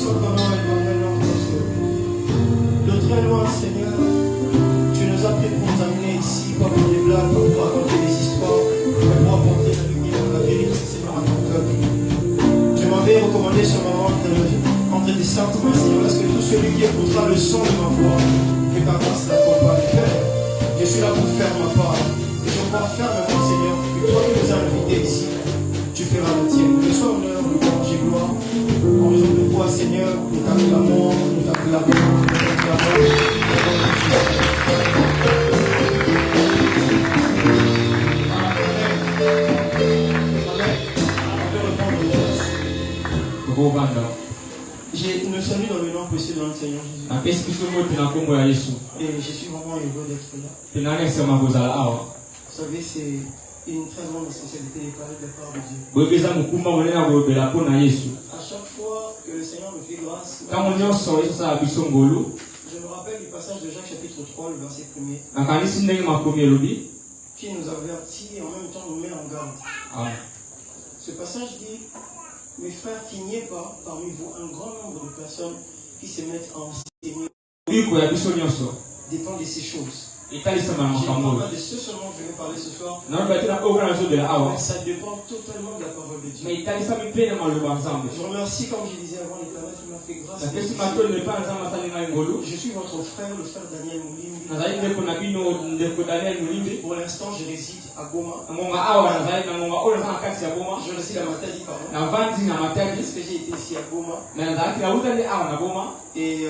soit ton nom éternellement parce que de très loin, Seigneur, tu nous as pris pour nous amener ici, pas pour des blagues, pas pour raconter des histoires, mais pour apporter la lumière, la vérité, Seigneur, à ton cœur. Je m'avais recommandé ce moment entre des saintes mains, Seigneur, parce que tout celui qui écoutera le son de ma voix, que ta grâce l'accompagne. Père, je suis là pour faire ma part. Et je crois fermement, Seigneur, que toi qui nous as invités ici, tu feras la tienne. Que soit honneur, louange et gloire. En raison de quoi, Seigneur, nous t'acclamons, nous t'acclamons, nous t'acclamons. Je nous salue dans le nom précieux de notre Seigneur Jésus. Et je suis vraiment heureux d'être là. Vous savez, c'est une très grande responsabilité de parler de la part de Dieu. À chaque fois que le Seigneur me fait grâce, je me rappelle du passage de Jacques chapitre 3, le verset 1er, qui nous avertit et en même temps nous met en garde. Ce passage dit: mes frères, qu'il n'y ait pas parmi vous un grand nombre de personnes qui se mettent à enseigner dépend de ces choses. Je ne parle pas de ce seulement que je vais parler ce soir, mais ça dépend totalement de la parole de Dieu. Je remercie, comme je disais avant, l'Éternel qui m'a fait grâce. Je suis votre frère, le frère Daniel Moulimbi. Pour l'instant, je réside à Goma. Je réside à Matadi, pardon. Parce que j'ai été ici à Goma. Et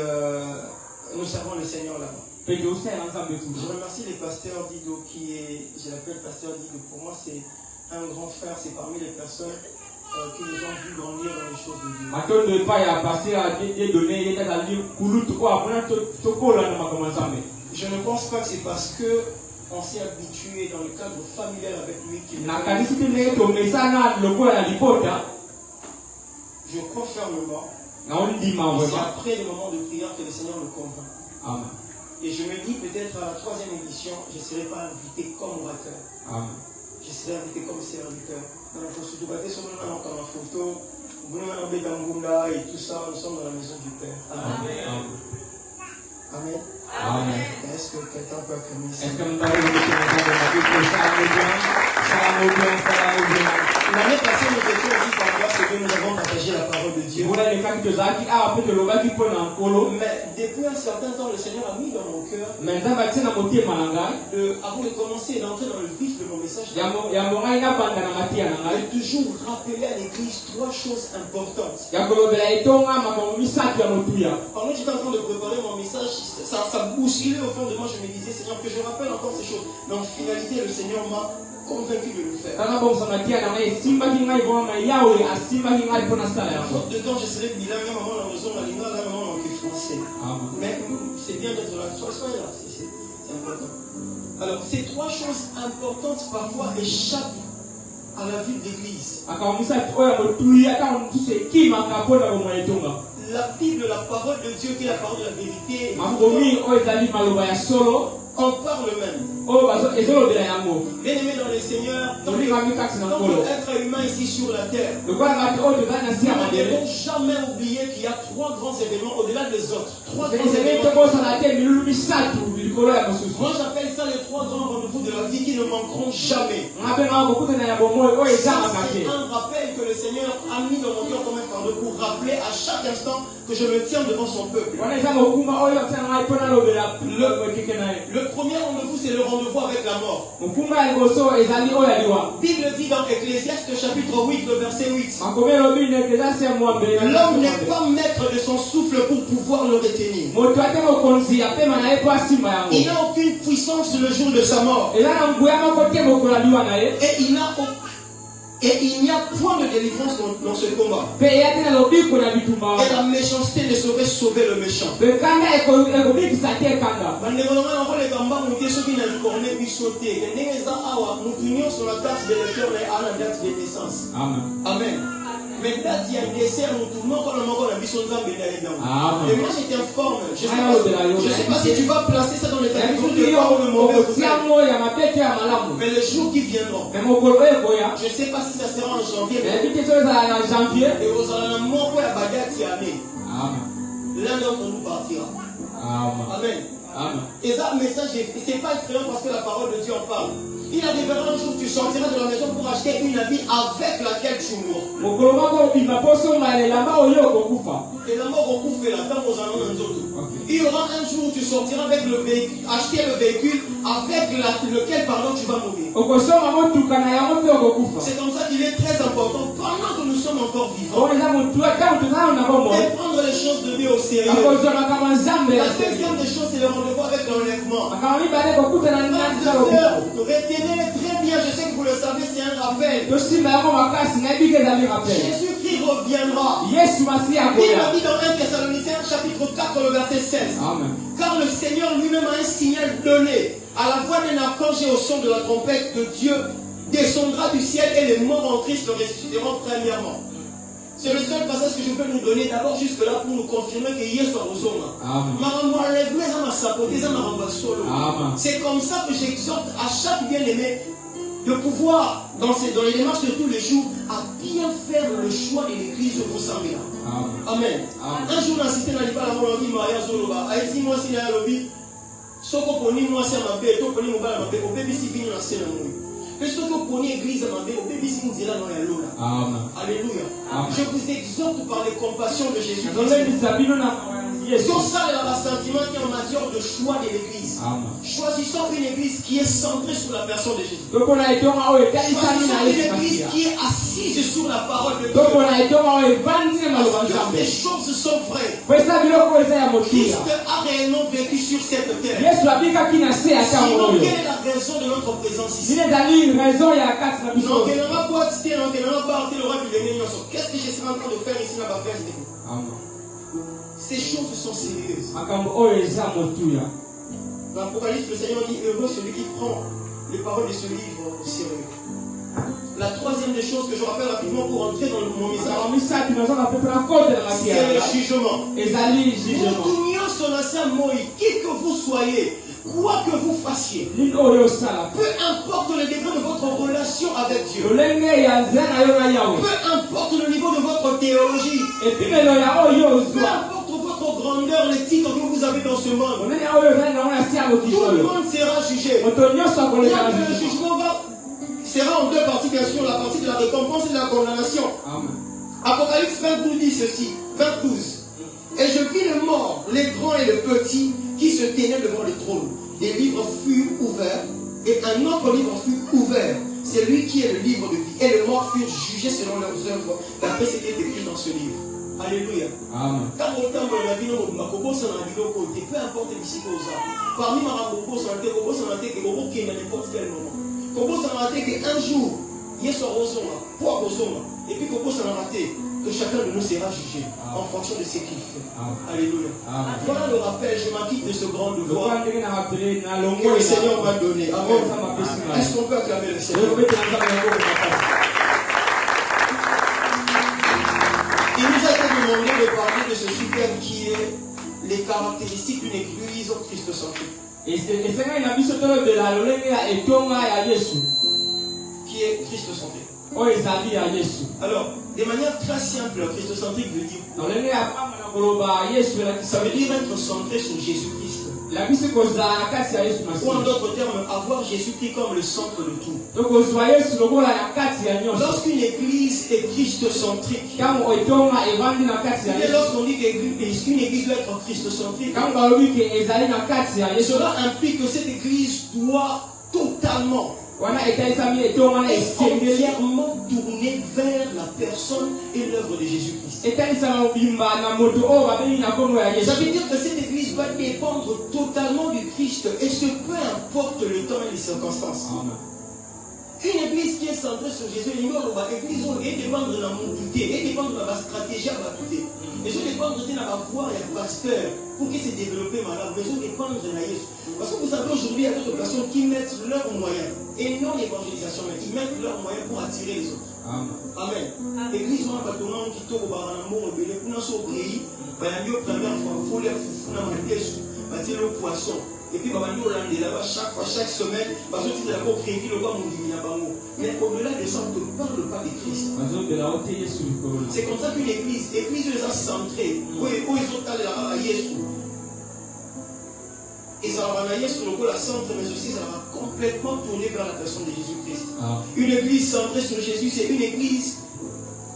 nous servons le Seigneur là-bas. Je remercie les pasteurs d'Ido qui est, je l'appelle pasteur d'Ido. Pour moi, c'est un grand frère, c'est parmi les personnes qui nous ont vu grandir dans les choses de Dieu. Je ne pense pas que c'est parce que on s'est habitué dans le cadre familial avec lui qu'il je crois fermement. C'est après le moment de prière que le Seigneur me convainc. Amen. Et je me dis peut-être à la 3e édition, je ne serai pas invité comme orateur. Amen. Je serai invité comme serviteur. Donc, il faut surtout battre sur le nom comme la photo. Et tout ça, nous sommes dans la maison du Père. Amen. Amen. Amen. Est-ce que quelqu'un peut acclamer ça? L'année passée, nous étions dit par grâce que nous avons partagé la parole de Dieu. Mais depuis un certain temps, le Seigneur a mis dans mon cœur, avant de commencer et d'entrer dans le vif de mon message, de toujours rappeler à l'Église 3 choses importantes. Pendant que j'étais en train de préparer mon message, ça bousculait au fond de moi. Je me disais, Seigneur, que je rappelle encore ces choses. Mais en finalité, le Seigneur m'a convaincu de le faire. Dedans, je serais bilingue, un moment dans le son malinga, un moment dans le français. Mais c'est bien d'être là. Soyez là, c'est important. Alors, ces 3 choses importantes parfois échappent à la vie de l'Église. La Bible, la parole de Dieu, qui est la parole de la vérité, on parle même. Bien aimé dans le Seigneur, dans être humain ici sur la terre, nous ne devons jamais oublier qu'il y a 3 grands événements au-delà des autres. 3 grands événements. Moi j'appelle ça les 3 grands rendez-vous de la vie qui ne manqueront jamais. Ça, c'est un rappel que le Seigneur a mis dans mon cœur comme un fardeau pour rappeler à chaque instant que je me tiens devant son peuple. Le premier rendez-vous, c'est le rendez-vous avec la mort. Bible dit dans Ecclésiaste chapitre 8, le verset 8. L'homme n'est pas maître de son souffle pour pouvoir le retenir. Il n'a aucune puissance le jour de sa mort. Et il n'y a point de délivrance dans ce combat. Et la méchanceté ne saurait sauver le méchant. Amen. Maintenant, il y a un dessert, nous tournons quand le monde a mis son zambe d'ailleurs. Et moi, je t'informe. Je ne sais pas si tu vas placer ça dans les téléphone de voir le mauvais. Mais le jour qui viendra, je ne sais pas si ça sera en janvier. Et aux alentours, il y a Bagatia. fermée, l'un d'entre nous partira. Amen. Et ça, le message, ce n'est pas effrayant parce que la parole de Dieu en parle. Il a des un jour tu sortiras de la maison pour acheter une habit avec laquelle tu mourras. Il y aura un jour où tu sortiras avec le véhicule, acheter le véhicule avec lequel tu vas mourir. C'est comme ça qu'il est très important, pendant que nous sommes encore vivants, et prendre les choses de Dieu au sérieux. La deuxième des choses, c'est le rendez-vous avec l'enlèvement. Retenez très bien, je sais que vous le savez, c'est un rappel. Jésus-Christ reviendra. Il a dit dans 1 Thessaloniciens chapitre 4, le verset 16. Amen. Car le Seigneur lui-même a un signal donné. À la voix d'un archange et au son de la trompette de Dieu descendra du ciel et les morts en Christ le ressusciteront premièrement. C'est le seul passage que je peux nous donner d'abord jusque là pour nous confirmer que hier soir aux hommes. C'est comme ça que j'exhorte à chaque bien-aimé de pouvoir, dans les démarches de tous les jours, à bien faire le choix de l'église de vos Amen. Amen. Un jour, on a cité dans les paroles de Maria Zoloba. Aïti, moi, si la lobby, soko poni moi, si ma bête, to poni mon bal, ma bête, au bébé, si vient dans la scène. Mais soko poni église, ma bête, au bébé, si nous dira dans la lola. Alléluia. Je vous exhorte par les compassions de Jésus. Sur ça, il y a un sentiment qui est en matière de choix de l'église. Choisissons une église qui est centrée sur la personne de Jésus. Choisissons une église qui est assise sur la parole de Dieu. Parce que ces choses sont vraies. Christ a réellement vécu sur cette terre. Sinon, quelle est la raison de notre présence ici? Qu'est-ce que je suis en train de faire ici? Ces choses sont sérieuses. Dans l'Apocalypse, le Seigneur dit heureux celui qui prend les paroles de ce livre au sérieux. La troisième des choses que je rappelle rapidement pour entrer dans mon message, c'est le jugement. Qui que vous soyez, quoi que vous fassiez, peu importe le degré de votre relation avec Dieu, peu importe le niveau de votre théologie, peu importe votre grandeur, les titres que vous avez dans ce monde, tout le monde sera jugé. Le jugement sera en deux parties, bien sûr, la partie de la récompense et de la condamnation. Apocalypse 22 dit ceci, 22. Et je vis les morts, les grands et les petits, qui se tenaient devant le trône. Des livres furent ouverts, et un autre livre fut ouvert. C'est lui qui est le livre de vie. Et les morts furent jugés selon leurs œuvres, d'après ce qui est écrit dans ce livre. Alléluia. Amen. Peu importe ici parmi ma rabobo santé, bobo santé, que bobo qui est n'importe quel moment. Bobo santé qu'un jour, il y a son rosoma, pour rosoma, et puis bobo santé, que chacun de nous sera jugé en fonction de ce qu'il fait. Alléluia. Voilà le rappel, je m'acquitte de ce grand devoir que le Seigneur m'a donné. Amen. Est-ce qu'on peut acclamer le Seigneur? Il nous a été demandé de parler de ce super qui est les caractéristiques d'une église christocentrique. Qui est christocentrique. Alors, de manière très simple, christocentrique veut dire ça veut dire être centré sur Jésus-Christ. Ou en d'autres termes, avoir Jésus-Christ comme le centre de tout. Lorsqu'une église est christocentrique, et lorsqu'on dit qu'une église doit être christocentrique, cela implique que cette église doit totalement entièrement tourner vers la personne et l'œuvre de Jésus-Christ. Ça veut dire que cette église va dépendre totalement du Christ, et ce peu importe le temps et les circonstances. Amen. Une église qui est centrée sur Jésus, l'église dépend de la mobilité, elle dépend de la stratégie à battre. Et je dépend de la voix et le pasteur pour qu'il se développe madame. Mais je dépend de Jésus. Parce que vous savez, aujourd'hui, il y a d'autres personnes qui mettent leurs moyens, et non l'évangélisation, mais ils mettent leurs moyens pour attirer les autres. Amen. L'église, on a pas de monde qui tombe au baranambo, au pays, il y a première fois, il faut les fous, le poisson. Et puis, chaque fois, chaque semaine, parce que tu as créé le roi mais au-delà de ça, on ne parle pas de Christ. C'est comme ça qu'une église est centrée, où ils ont allé à Jésus. Et ça va sur le centre, mais aussi ça va complètement tourner vers la personne de Jésus-Christ. Une église centrée sur Jésus, c'est une église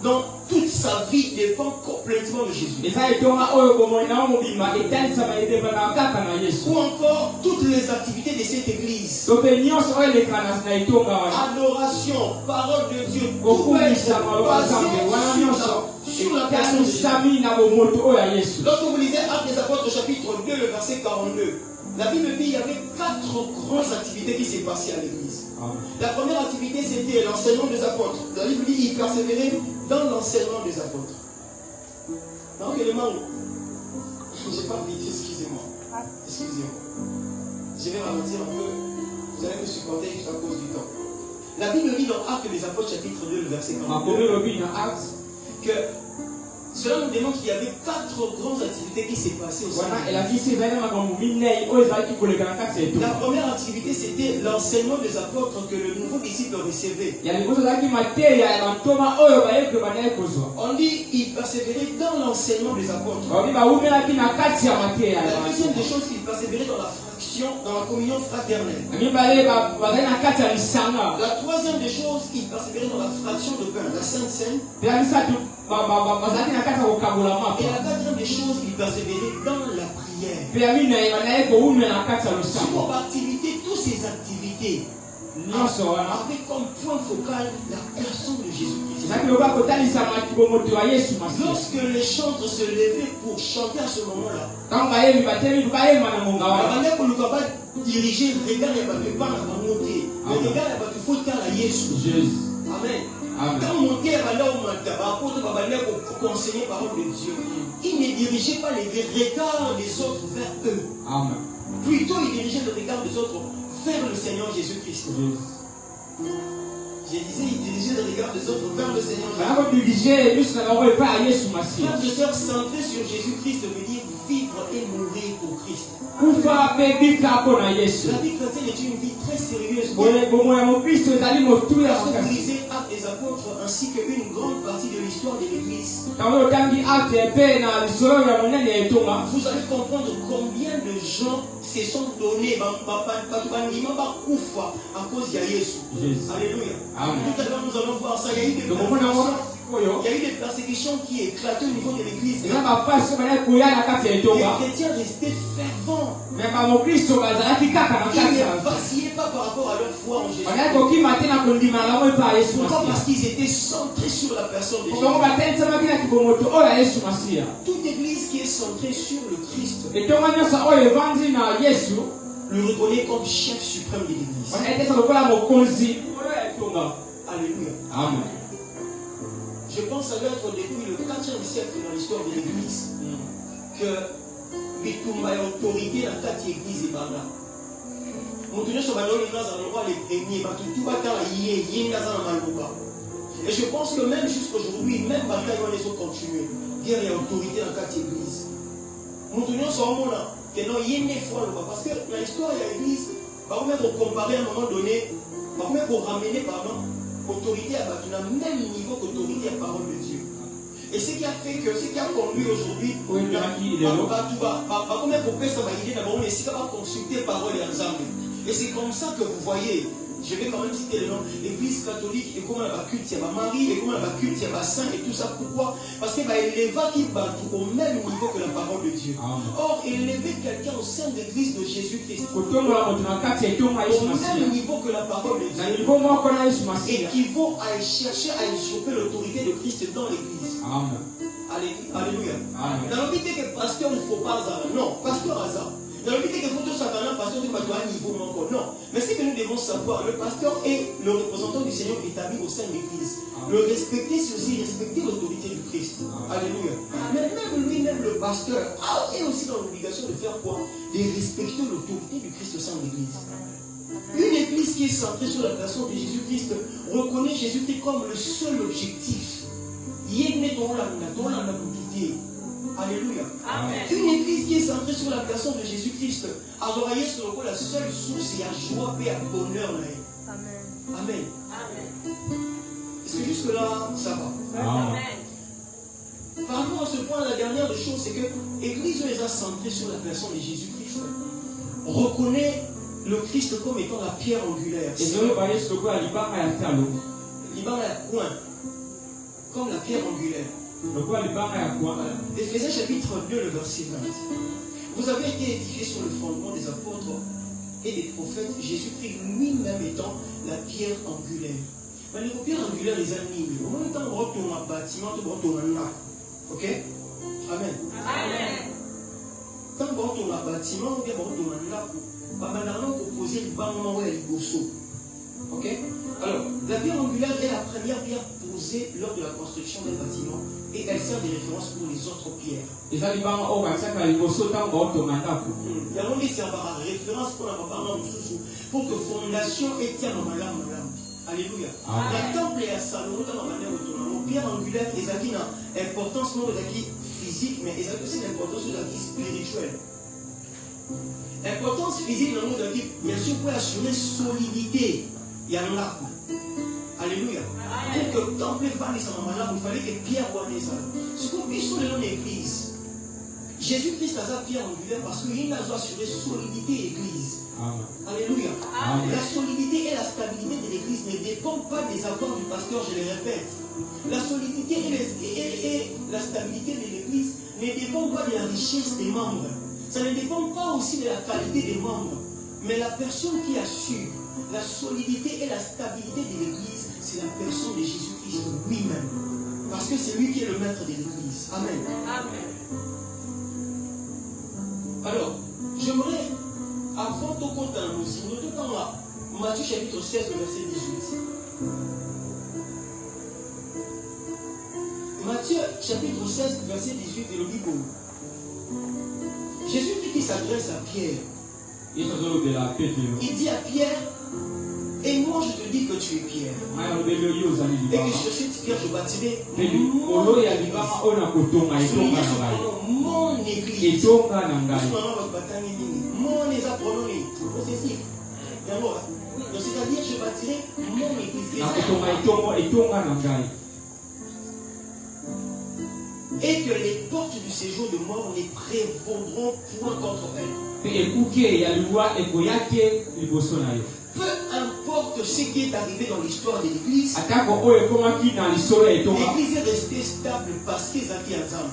dont toute sa vie dépend complètement de Jésus. Ou encore toutes les activités de cette église. Adoration, parole de Dieu, tout est sur la personne de Jésus. Lorsque vous lisez Actes des Apôtres chapitre 2, le verset 42, la Bible dit qu'il y avait 4 grandes activités qui s'est passées à l'église. La première activité, c'était l'enseignement des apôtres. La Bible dit qu'ils persévéraient dans l'enseignement des apôtres. Donc, élément, je n'ai pas dit, excusez-moi. Excusez-moi. Je vais ralentir un peu. Vous allez me supporter juste à cause du temps. La Bible dit dans Actes des Apôtres, chapitre 2, le verset 42, que cela nous démontre qu'il y avait 4 grandes activités qui s'est passées au sein de l'église. La première activité, c'était l'enseignement des apôtres que le nouveau disciple recevait. On dit qu'il persévérait dans l'enseignement des apôtres. La deuxième des choses, qu'il persévérait dans la fraction, dans la communion fraternelle. La troisième des choses, qu'il persévérait dans la fraction de pain, la Sainte Seine. Et la quatrième des choses, il persévérait dans la prière. Sur vos activités, toutes ces activités avaient comme point focal la personne de Jésus-Christ. Lorsque les chantres se levaient pour chanter à ce moment-là, la manière pour ne pas diriger le regard, il n'y a pas de pas la monter. Le regard, il n'y a pas de faut à Jésus. Amen. Quand mon père allait au Mantaba, pour conseiller la parole de Dieu, il ne dirigeait pas les regards des autres vers eux. Amen. Plutôt, il dirigeait le regard des autres vers le Seigneur Jésus-Christ. Je disais, il dirigeait le regard des autres vers le Seigneur Jésus-Christ. Frères et sœurs, centrés sur Jésus-Christ veut dire vivre et mourir pour Christ. La vie chrétienne est une vie très sérieuse. Lorsque vous lisez Actes des Apôtres ainsi qu'une grande partie de l'histoire de l'Église, vous allez comprendre combien de gens se sont donnés à cause de Jésus. Alléluia. Tout à l'heure nous allons voir ça. Il y a eu des persécutions qui éclataient au niveau de l'Église. Les chrétiens restaient fervents. Ils ne vacillaient pas par rapport à leur foi en Jésus. Pourquoi? Parce qu'ils étaient centrés sur la personne de Jésus. Toute église qui est centrée sur le Christ le reconnaît comme chef suprême de l'église. Alléluia. Amen. Je pense à l'œuvre depuis le 4e siècle dans l'histoire de l'église que Bitumba est autorité dans la église et Banda. Et je pense que même jusqu'aujourd'hui, même bataille on les a continué. Guerre et autorité dans la église. Nous tenons sur un moment que non, il y a une fois parce que dans l'histoire de l'église, par contre, pour comparer à un moment donné, par contre, pour ramener l'autorité à le même niveau qu'autorité à la parole de Dieu. Et ce qui a fait que, ce qui a conduit aujourd'hui, pour consulter parole et ensemble. Et c'est comme ça que vous voyez, je vais quand même citer le nom, l'église catholique et comment elle va cultiver Marie, et comment elle va cultiver Saint et tout ça. Pourquoi? Parce qu'elle va élever qui bat au même niveau que la parole de Dieu. Or, élever quelqu'un au sein de l'église de Jésus-Christ au même niveau que la parole de Dieu équivaut à chercher à usurper l'autorité de Christ dans l'église. Alléluia. Dans le but que pasteur ne faut pas hasard. Non, pasteur hasard. Dans le but que vous tous Satan, pasteur ne pas à un niveau encore. Non. Mais ce que nous devons savoir, le pasteur est le représentant du Seigneur établi au sein de l'église. Le respecter, c'est aussi respecter l'autorité du Christ. Alléluia. Mais même lui-même, le pasteur, est aussi dans l'obligation de faire quoi? De respecter l'autorité du Christ au sein de l'église. Une église qui est centrée sur la personne de Jésus-Christ reconnaît Jésus-Christ comme le seul objectif. Alléluia. Amen. Une église qui est centrée sur la personne de Jésus-Christ. Azoraïe, c'est la seule source, il y a joie, paix et bonheur. Amen. Amen. Amen. Est-ce que jusque-là, ça va? Amen. Par rapport à ce point, la dernière des choses, c'est que l'église est centrée sur la personne de Jésus-Christ. Reconnaît le Christ comme étant la pierre angulaire. Liban est point. Comme la pierre angulaire. Voilà. Éphésiens chapitre 2, le verset 20. Vous avez été édifiés sur le fondement des apôtres et des prophètes, Jésus-Christ lui-même étant la pierre angulaire. Mais les pierres angulaires, les amis, au moment où on retourne un bâtiment, on retourne un arc. Ok? Amen. Amen. Quand on retourne un bâtiment, on retourne un arc. On peut poser le banc et le bosso. Ok? Alors, la pierre angulaire est la première pierre posée lors de la construction d'un bâtiment et elle sert de référence pour les autres pierres. Il y a un qui sert de référence pour que fondation tienne en malade. Alléluia. Le temple est à Salomon dans la manière autonome. Pierre angulaire, les acquis n'ont importance non les acquis physiques, mais ils ont aussi l'importance des acquis spirituels. L'importance physique dans nos acquis, bien sûr, pour assurer solidité. Il y a un arbre. Alléluia. Pour que le temple valise en malade, il fallait que Pierre voie les arbres. Ce qu'on dit sur le nom de l'église, Jésus-Christ a sa pierre angulaire parce qu'il a assuré solidité de l'église. Alléluia. Amen. La solidité et la stabilité de l'église ne dépendent pas des apports du pasteur, je le répète. La solidité et la stabilité de l'église ne dépendent pas de la richesse des membres. Ça ne dépend pas aussi de la qualité des membres. Mais la personne qui assure la solidité et la stabilité de l'église, c'est la personne de Jésus-Christ lui-même. Parce que c'est lui qui est le maître de l'église. Amen. Amen. Alors, j'aimerais, avant tout compte dans nous dans Matthieu chapitre 16, verset 18. Matthieu chapitre 16, verset 18, et le Bible. Jésus qui s'adresse à Pierre. Il dit à Pierre, et moi je te dis que tu es Pierre. Et que je cite Pierre, je bâtirai mon église. Mon église. Donc c'est-à-dire je bâtirai mon église. Et que les portes du séjour de mort ne prévaudront point contre elle. Peu importe ce qui est arrivé dans l'histoire de l'église, l'église est restée stable parce qu'ils avaient un âme.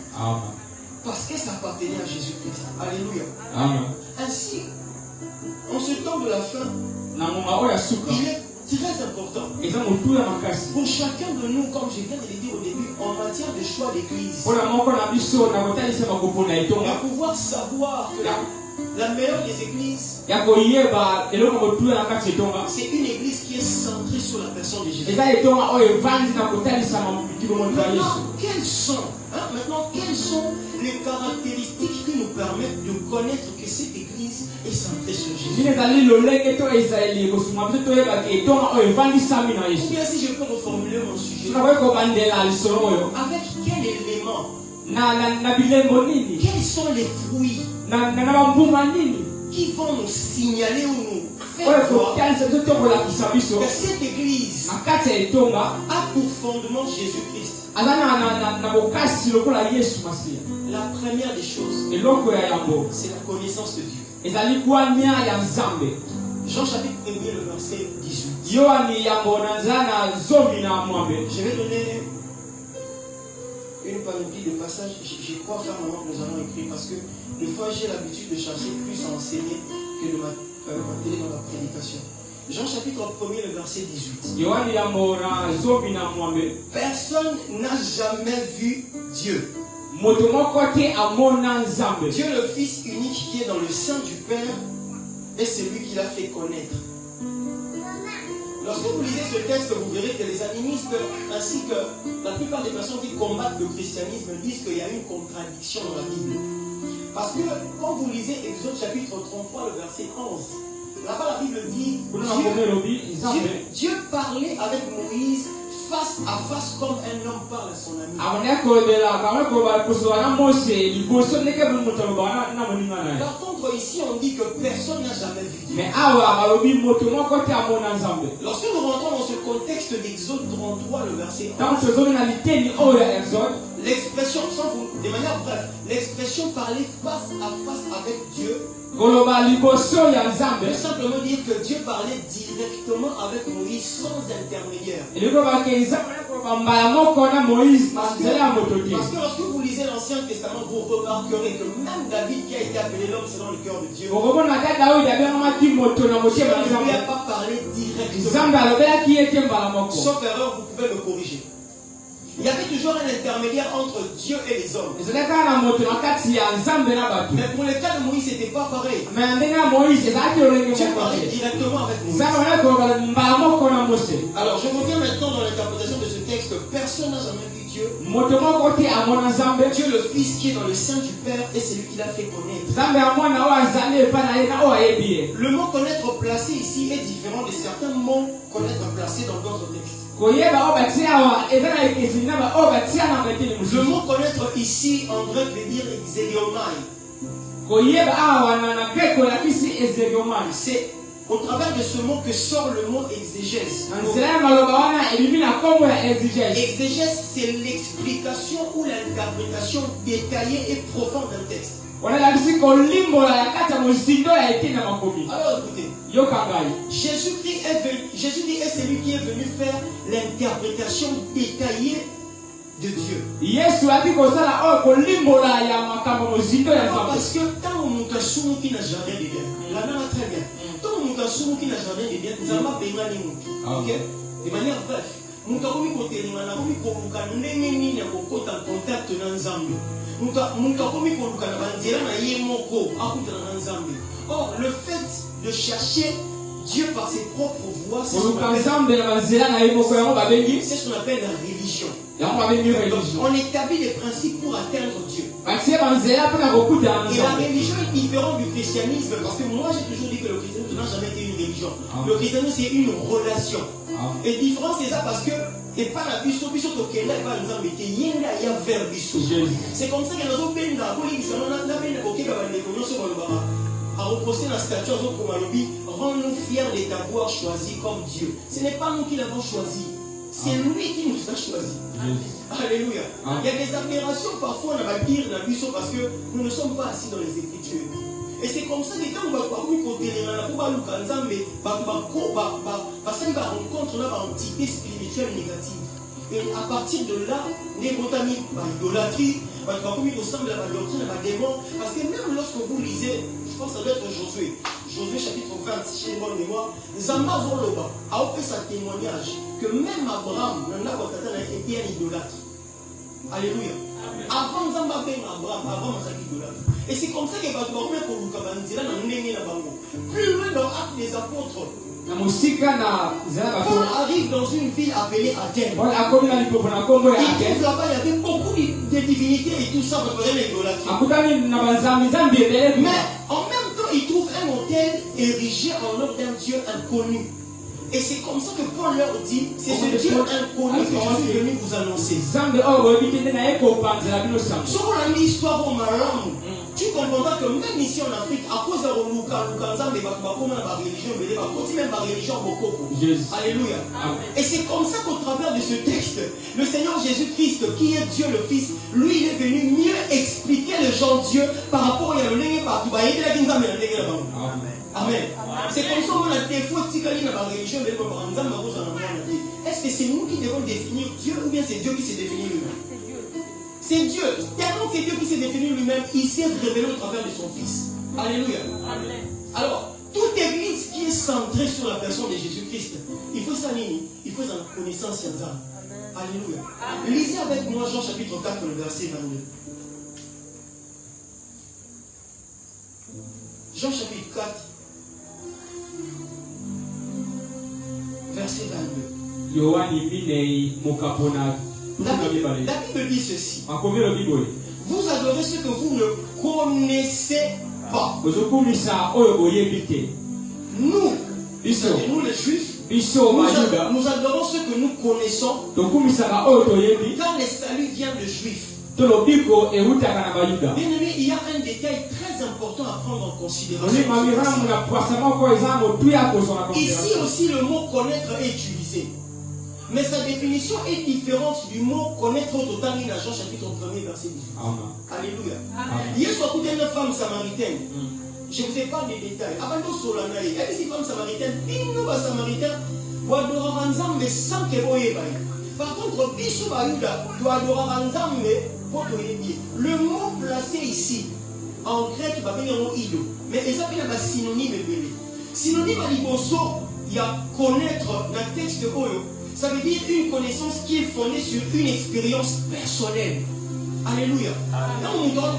Parce que ça appartenait à Jésus-Christ. Alléluia. Amen. Ainsi, en ce temps de la fin, il est très important pour chacun de nous, comme je viens de le dire au début, en matière de choix d'église, de pouvoir savoir que la meilleure des églises, c'est une église qui est centrée sur la personne de Jésus. Maintenant, quelles sont les caractéristiques qui nous permettent de connaître que cette église est centrée sur Jésus? Ou bien si je peux reformuler mon sujet, avec quel élément? Quels sont les fruits qui vont nous signaler ou nous faire voir que cette église a pour fondement Jésus-Christ? La première des choses, c'est la connaissance de Dieu. Jean chapitre 1, le verset 18. Je vais donner une panoplie de passages. Je crois faire moment que nous allons écrire parce que des fois j'ai l'habitude de chercher plus à enseigner que de m'atteler dans la prédication. Jean chapitre 1, le verset 18. Personne n'a jamais vu Dieu. Dieu le Fils unique qui est dans le sein du Père est celui qui l'a fait connaître. Lorsque vous lisez ce texte, vous verrez que les animistes ainsi que la plupart des personnes qui combattent le christianisme disent qu'il y a une contradiction dans la Bible. Parce que quand vous lisez Exode chapitre 33, le verset 11, là-bas la Bible dit Dieu parlait avec Moïs face à face comme un homme parle à son ami. Par contre, ici on dit que personne n'a jamais vu Dieu. Lorsque nous rentrons dans ce contexte d'Exode 33, le verset 1, l'expression, de manière brève, l'expression parler face à face avec Dieu veut simplement dire que Dieu parlait directement avec Moïse sans intermédiaire. Parce que lorsque vous lisez l'Ancien Testament, vous remarquerez que même David, qui a été appelé l'homme selon le cœur de Dieu, Dieu ne lui a pas parlé directement. Sauf erreur, vous pouvez me corriger. Il y avait toujours un intermédiaire entre Dieu et les hommes. Mais pour le cas de Moïse, ce n'était pas pareil. Dieu parlait directement avec Moïse. Alors je reviens maintenant dans l'interprétation de ce texte. Personne n'a jamais vu Dieu. Dieu le Fils qui est dans le sein du Père et c'est lui qui l'a fait connaître. Le mot connaître placé ici est différent de certains mots connaître placés dans d'autres textes. Le mot connaître ici en grec veut dire exéliomai. C'est au travers de ce mot que sort le mot exégèse. Exégèse, c'est l'explication ou l'interprétation détaillée et profonde d'un texte. Alors écoutez, Jésus-Christ est celui qui est venu faire l'interprétation détaillée de Dieu. Parce que tant on n'a qui n'a jamais de bien, la main très bien. Tant on n'a qui n'a jamais de bien, ça m'a payé. Ok? De manière bref, nous avons mis côté nous avons mis contact dans Zambie. Or, le fait de chercher Dieu par ses propres voies, c'est ce qu'on appelle la religion. On établit des principes pour atteindre Dieu. Et la religion est différente du christianisme parce que moi j'ai toujours dit que le christianisme n'a jamais été une religion. Le christianisme c'est une relation. Et différent c'est ça parce que c'est pas la biso tokenda pas nzambe te yenga ya vers biso. C'est comme ça que nous benda kolingisa na benda okeba ba ndeko nyonso balobaka. À reprocher la statue aux autres Malobi, rends-nous fiers de t'avoir choisi comme Dieu. Ce n'est pas nous qui l'avons choisi, c'est lui qui nous a choisi. Alléluia. Il y a des aberrations parfois dans la Bible, parce que nous ne sommes pas assis dans les Écritures. Et c'est comme ça que quand on va rencontre une entité spirituelle négative. Et à partir de là, les botaniques, l'idolâtrie, parce que même lorsque vous lisez, je pense que ça doit être Josué chapitre 20, chez les bonnes mémoires, Zamba Zoloba a offert sa témoignage que même Abraham était un idolâtre. Alléluia. Avant Zamba Ben Abraham était idolâtre. Et c'est comme ça que plus loin dans l'acte des apôtres, Paul arrive dans une ville appelée Athènes. Il trouve là-bas, il y avait beaucoup de divinités et tout ça, mais en même temps, il trouve un hôtel érigé en l'ordre d'un Dieu inconnu. Et c'est comme ça que Paul leur dit, c'est ce Dieu inconnu que je suis venu vous annoncer. Sur l'histoire au Maram, tu comprendras que même ici en Afrique, à cause de la religion, Alléluia. Et c'est comme ça qu'au travers de ce texte, le Seigneur Jésus-Christ, qui est Dieu le Fils, lui il est venu mieux expliquer le genre Dieu par rapport à Amen. C'est comme ça qu'on a des fois dans la religion. Est-ce que c'est nous qui devons définir Dieu ou bien c'est Dieu qui s'est défini lui-même? C'est Dieu. Tellement c'est Dieu qui s'est défini lui-même, il s'est révélé au travers de son Fils. Alléluia. Amen. Alors, toute église qui est centrée sur la personne de Jésus-Christ, il faut sa ligne, il faut sa connaissance. Alléluia. Lisez avec moi Jean chapitre 4, le verset 22. Jean chapitre 4, verset 22. La Bible dit ceci. Vous adorez ce que vous ne connaissez pas. Nous les Juifs, Nous adorons ce que nous connaissons, car le salut vient de Juifs. Bien aimé, il y a un détail très important à prendre en considération. Ici aussi, le mot connaître est utilisé. Mais sa définition est différente du mot connaître au total. Jean chapitre 1er, verset 18. Alléluia. Hier soir, écoutez une femme samaritaine. Je ne vous ai pas des détails. Avant de solanaï, elle est une femme samaritaine. Nous, les samaritains, nous adorons Nzambe sans que vous ayez. Par contre, Bishop Ayuda, nous adorons Nzambe pour que vous ayez. Le mot placé ici, en grec, va venir au ido. Mais il s'appelle un synonyme. Synonyme à l'Iboso, il y a connaître dans le texte de Oyo. Ça veut dire une connaissance qui est fondée sur une expérience personnelle. Alléluia. Dans mon temps,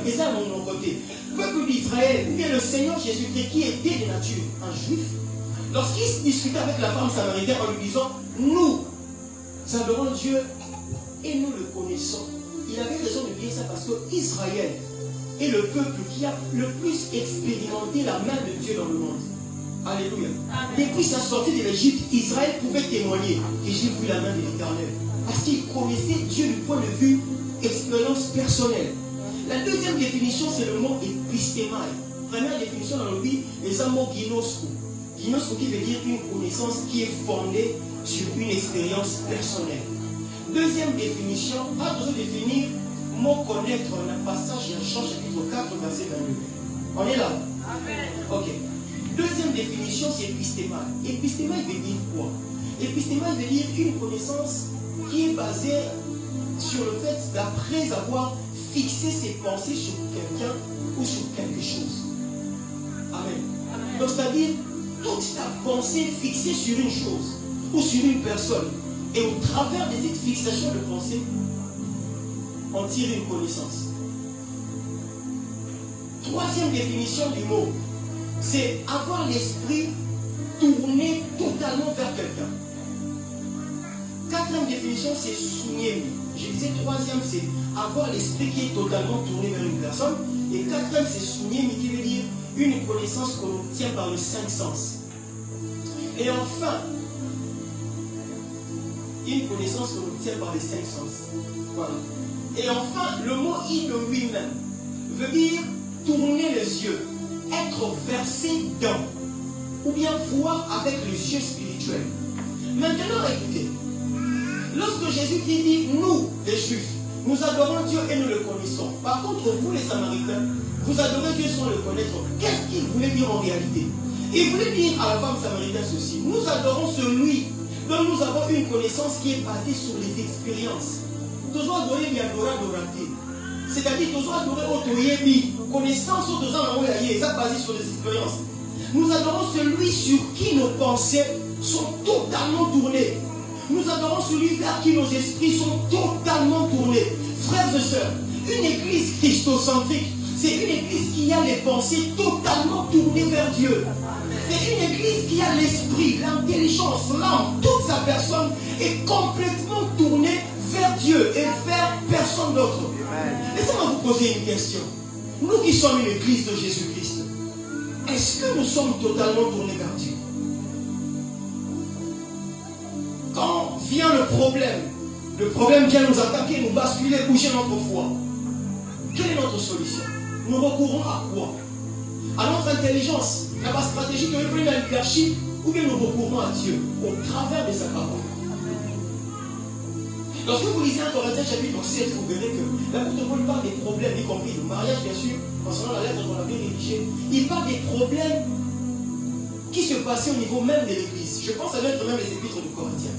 et ça, mon côté. Peuple d'Israël, bien le Seigneur Jésus-Christ qui était de nature un juif, lorsqu'il discutait avec la femme samaritaine en lui disant, nous adorons Dieu et nous le connaissons. Il avait raison de dire ça parce que Israël est le peuple qui a le plus expérimenté la main de Dieu dans le monde. Alléluia. Depuis sa sortie de l'Égypte, Israël pouvait témoigner que j'ai vu la main de l'Éternel. Parce qu'il connaissait Dieu du point de vue expérience personnelle. La deuxième définition, c'est le mot épistémai. Première définition dans le Bible, les mots ginosco. Ginosco qui veut dire une connaissance qui est fondée sur une expérience personnelle. Deuxième définition, pas besoin de définir mot connaître dans le passage de Jean chapitre 4, verset 22. On est là? Amen. Ok. Deuxième définition, c'est épistémai. Épistémai veut dire quoi? Épistémai veut dire une connaissance qui est basée sur le fait d'après avoir fixé ses pensées sur quelqu'un ou sur quelque chose. Amen. Donc c'est-à-dire, toute ta pensée fixée sur une chose ou sur une personne, et au travers de cette fixation de pensée, on tire une connaissance. Troisième définition du mot, c'est avoir l'esprit tourné totalement vers quelqu'un. Quatrième définition, c'est souvenir. Je disais troisième, c'est avoir l'esprit qui est totalement tourné vers une personne. Et quatrième, c'est souvenir, qui veut dire une connaissance qu'on obtient par les 5 sens. Et enfin, une connaissance qu'on obtient par les 5 sens. Voilà. Et enfin, le mot « de lui-même » veut dire tourner les yeux, être versé dans, ou bien voir avec les yeux spirituels. Maintenant, écoutez, lorsque Jésus-Christ dit « nous, les Juifs, nous adorons Dieu et nous le connaissons ». Par contre, vous, les Samaritains, vous adorez Dieu sans le connaître. Qu'est-ce qu'il voulait dire en réalité? Il voulait dire à la femme samaritaine ceci: nous adorons celui dont nous avons une connaissance qui est basée sur les expériences. Toujours adorer bien adorer. C'est-à-dire toujours adorer Otoyebi, connaissance aux deux ans, ça basé sur les expériences. Nous adorons celui sur qui nos pensées sont totalement tournées. Nous adorons celui vers qui nos esprits sont totalement tournés. Frères et sœurs, une église christocentrique, c'est une église qui a les pensées totalement tournées vers Dieu. C'est une église qui a l'esprit, l'intelligence, l'âme, toute sa personne est complètement tournée vers Dieu et vers personne d'autre. Laissez-moi vous poser une question. Nous qui sommes une église de Jésus-Christ, est-ce que nous sommes totalement tournés vers Dieu? Quand vient le problème vient nous attaquer, nous basculer, bouger notre foi. Quelle est notre solution? Nous recourons à quoi? À notre intelligence, à la stratégie que nous prenons dans le leadership, ou bien nous recourons à Dieu au travers de sa parole. Lorsque vous lisez 1 Corinthiens chapitre 7, vous verrez que l'apôtre Paul parle des problèmes, y compris le mariage, bien sûr, concernant la lettre qu'on avait rédigée. Il parle des problèmes qui se passaient au niveau même de l'église. Je pense à l'être même les épîtres de Corinthiens.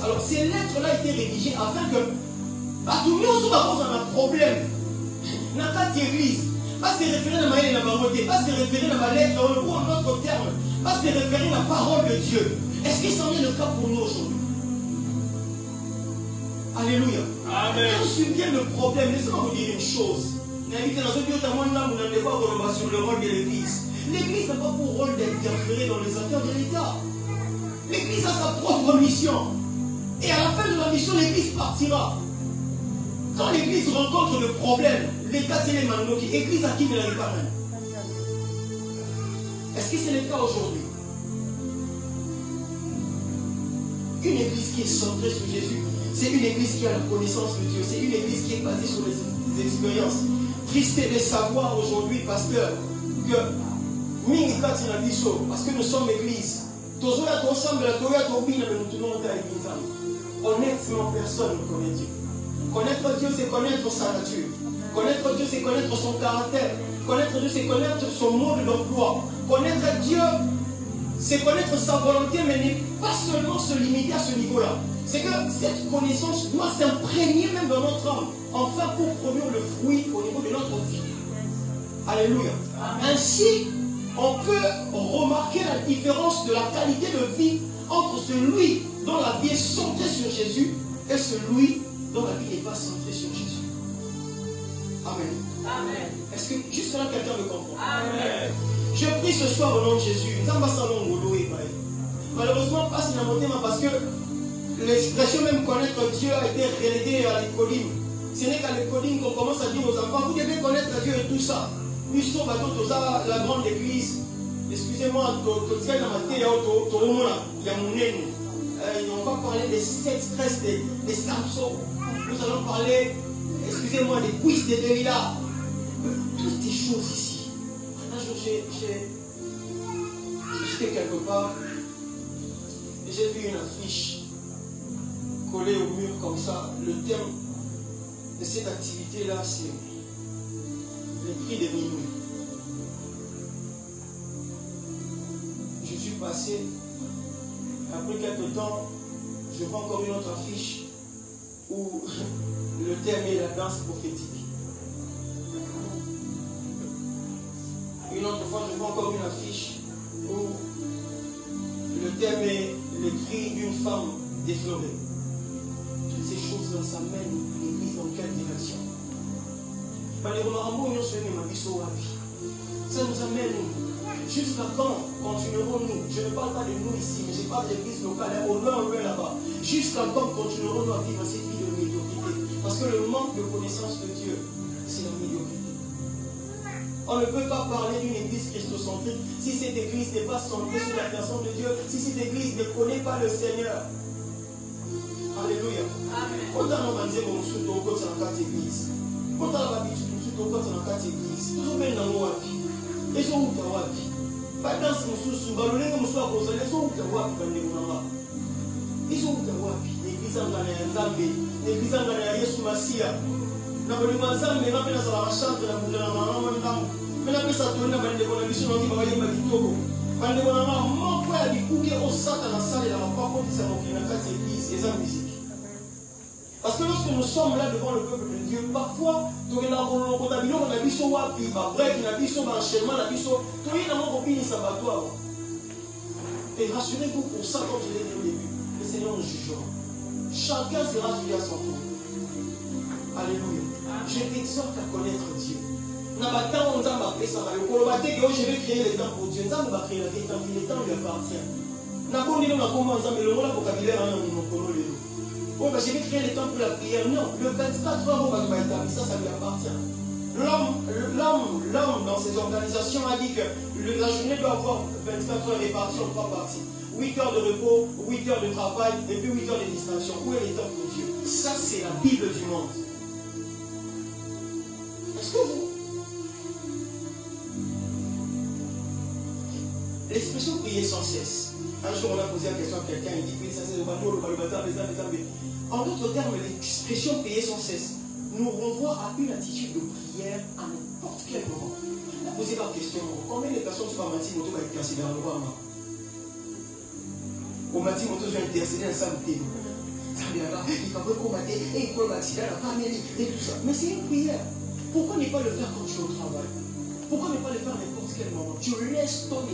Alors ces lettres-là étaient rédigées afin que tout le monde soit dans un problème. Dans cette église, pas se référer à ma lettre, pas se référer à ma lettre ou en d'autres termes, pas se référer à la parole de Dieu. Est-ce que c'en est le cas pour nous aujourd'hui? Alléluia. Amen. Quand survient le problème, laissez-moi vous dire une chose. Sur le rôle de l'église. L'église n'a pas pour rôle d'interférer dans les affaires de l'État. L'église a sa propre mission. Et à la fin de la mission, l'église partira. Quand l'église rencontre le problème, l'État c'est les manoki. L'église à qui ne l'arrive pas. Est-ce que c'est le cas aujourd'hui? Une église qui est centrée sur Jésus, c'est une église qui a la connaissance de Dieu. C'est une église qui est basée sur les expériences. Triste de savoir aujourd'hui, pasteur, que parce que nous sommes église. Honnêtement, personne ne connaît Dieu. Connaître Dieu, c'est connaître sa nature. Connaître Dieu, c'est connaître son caractère. Connaître Dieu, c'est connaître son mode d'emploi. Connaître Dieu, c'est connaître sa volonté, mais ne pas seulement se limiter à ce niveau-là. C'est que cette connaissance doit s'imprégner même dans notre âme, enfin pour produire le fruit au niveau de notre vie. Alléluia. Ainsi, on peut remarquer la différence de la qualité de vie entre celui dont la vie est centrée sur Jésus et celui dont la vie n'est pas centrée sur Jésus. Amen. Amen. Est-ce que juste là quelqu'un me comprend? Amen. Je prie ce soir au nom de Jésus. Malheureusement, pas parce que l'expression même connaître Dieu a été reléguée à l'école. Ce n'est qu'à l'école qu'on commence à dire aux enfants, vous devez connaître Dieu et tout ça. Nous sommes la grande église. Excusez-moi, on va parler des sept stress, des Samson. Nous allons parler, excusez-moi, des quiz de Delilah. Toutes ces choses ici. Un jour, j'étais quelque part et j'ai vu une affiche collée au mur comme ça. Le terme de cette activité-là, c'est le prix de minuit. Je suis passé, après quelques temps, je vois encore une autre affiche où le terme est la danse prophétique. Une autre fois, je vois encore une affiche où le thème est le cri d'une femme déflorée. Toutes ces choses-là, ça mène l'église dans quelle direction? Ça nous amène jusqu'à quand continuerons-nous? Je ne parle pas de nous ici, mais je parle de l'église locale, au loin là-bas. Jusqu'à quand continuerons-nous à vivre cette vie de médiocrité? Parce que le manque de connaissance de Dieu, c'est la médiocrité. On ne peut pas parler d'une église christocentrique si cette église n'est pas centrée sur la personne de Dieu, si cette église ne connaît pas le Seigneur. Alléluia. Amen. Quand on a dit qu'on se trouve dans la église, quand on a dit qu'on se trouve dans la église, toujours bien dans le wapi. Et ce où tu as wapi. Pas dans ce sous balonné comme soit posé, les où tu as wapi dans les mouvements. Ils sont où tu as wapi. L'église en Ghana, Zambé, l'église en Ghana, Yesu Massia. Na bali mazambe na pena za mashamba na kundana mama ndamu. Mena pesa tuenda bali ndiko na biso ngi bawaye bakitoko. Bali ndiko na mama moko ya bikuke osata na sale la mapako qui s'est rempli dans cette église et sa musique. Parce que lorsque nous sommes là devant le peuple de Dieu, parfois tu es là pour on a biso wapi ba break na biso ba enchaînement na biso, tu es dans mon copine sabatoire. Et rassurez-vous pour ça comme je l'ai dit au début, le Seigneur nous jugera. Chacun sera jugé à son tour. Alléluia. Je t'exhorte à connaître Dieu. Je vais créer le temps pour Dieu. Le temps lui appartient. Je vais créer le temps pour la prière. Non, le 24 heures, ça lui appartient. L'homme dans ces organisations a dit que la journée doit avoir 24 heures réparties en 3 parties. 8 heures de repos, 8 heures de travail et puis 8 heures de distraction. Où est le temps pour Dieu? Ça, c'est la Bible du monde. Est-ce que vous... L'expression prier sans cesse. Un jour, on a posé la question à quelqu'un, il dit prier sans cesse. En d'autres termes, l'expression prier sans cesse nous renvoie à une attitude de prière à n'importe quel moment. On a posé la question, combien de personnes sont parties moto va intercéder dans le roi? Au matin, moto va intercéder en samedi. Il va combattre, et il combattre, et tout ça. Mais c'est une prière. Pourquoi ne pas le faire quand tu es au travail? Pourquoi ne pas le faire à n'importe quel moment? Tu laisses ton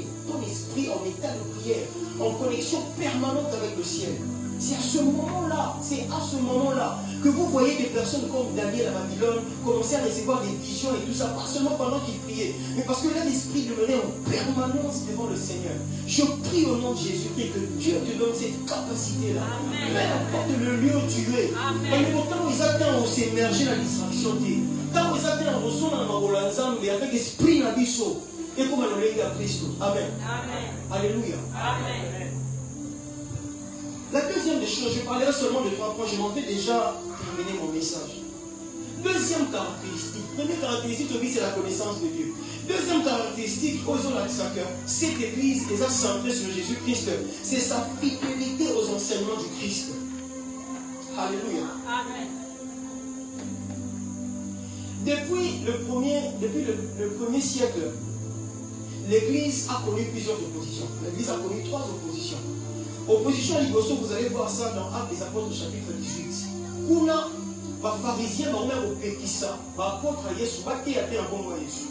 esprit en état de prière, en connexion permanente avec le ciel. C'est à ce moment-là que vous voyez des personnes comme Daniel à Babylone commencer à recevoir des visions et tout ça, pas seulement pendant qu'ils priaient, mais parce que là, l'esprit demeurait en permanence devant le Seigneur. Je prie au nom de Jésus-Christ que Dieu te donne cette capacité-là. Peu importe le lieu où tu es. Et pourtant, ils attendent à s'émerger dans la distraction. Quand vous attendez à recevoir dans le Nzambe avec l'esprit dans biso, et comme on l'a à Christ. Amen. Amen. Alléluia. Amen. La deuxième des choses, je parlerai seulement de 3 points. Je m'en vais déjà terminer mon message. Deuxième caractéristique. Première caractéristique, c'est la connaissance de Dieu. Deuxième caractéristique, osons la cœur, cette église est centrée sur Jésus-Christ. C'est sa fidélité aux enseignements du Christ. Alléluia. Amen. Depuis le premier siècle, l'église a connu plusieurs oppositions. L'église a connu 3 oppositions. Opposition à l'Igosso, vous allez voir ça dans Actes des Apôtres chapitre 18. Kuna, les pharisiens, au Pékissa, les apôtres à Yesu, ils étaient en bon Yesu.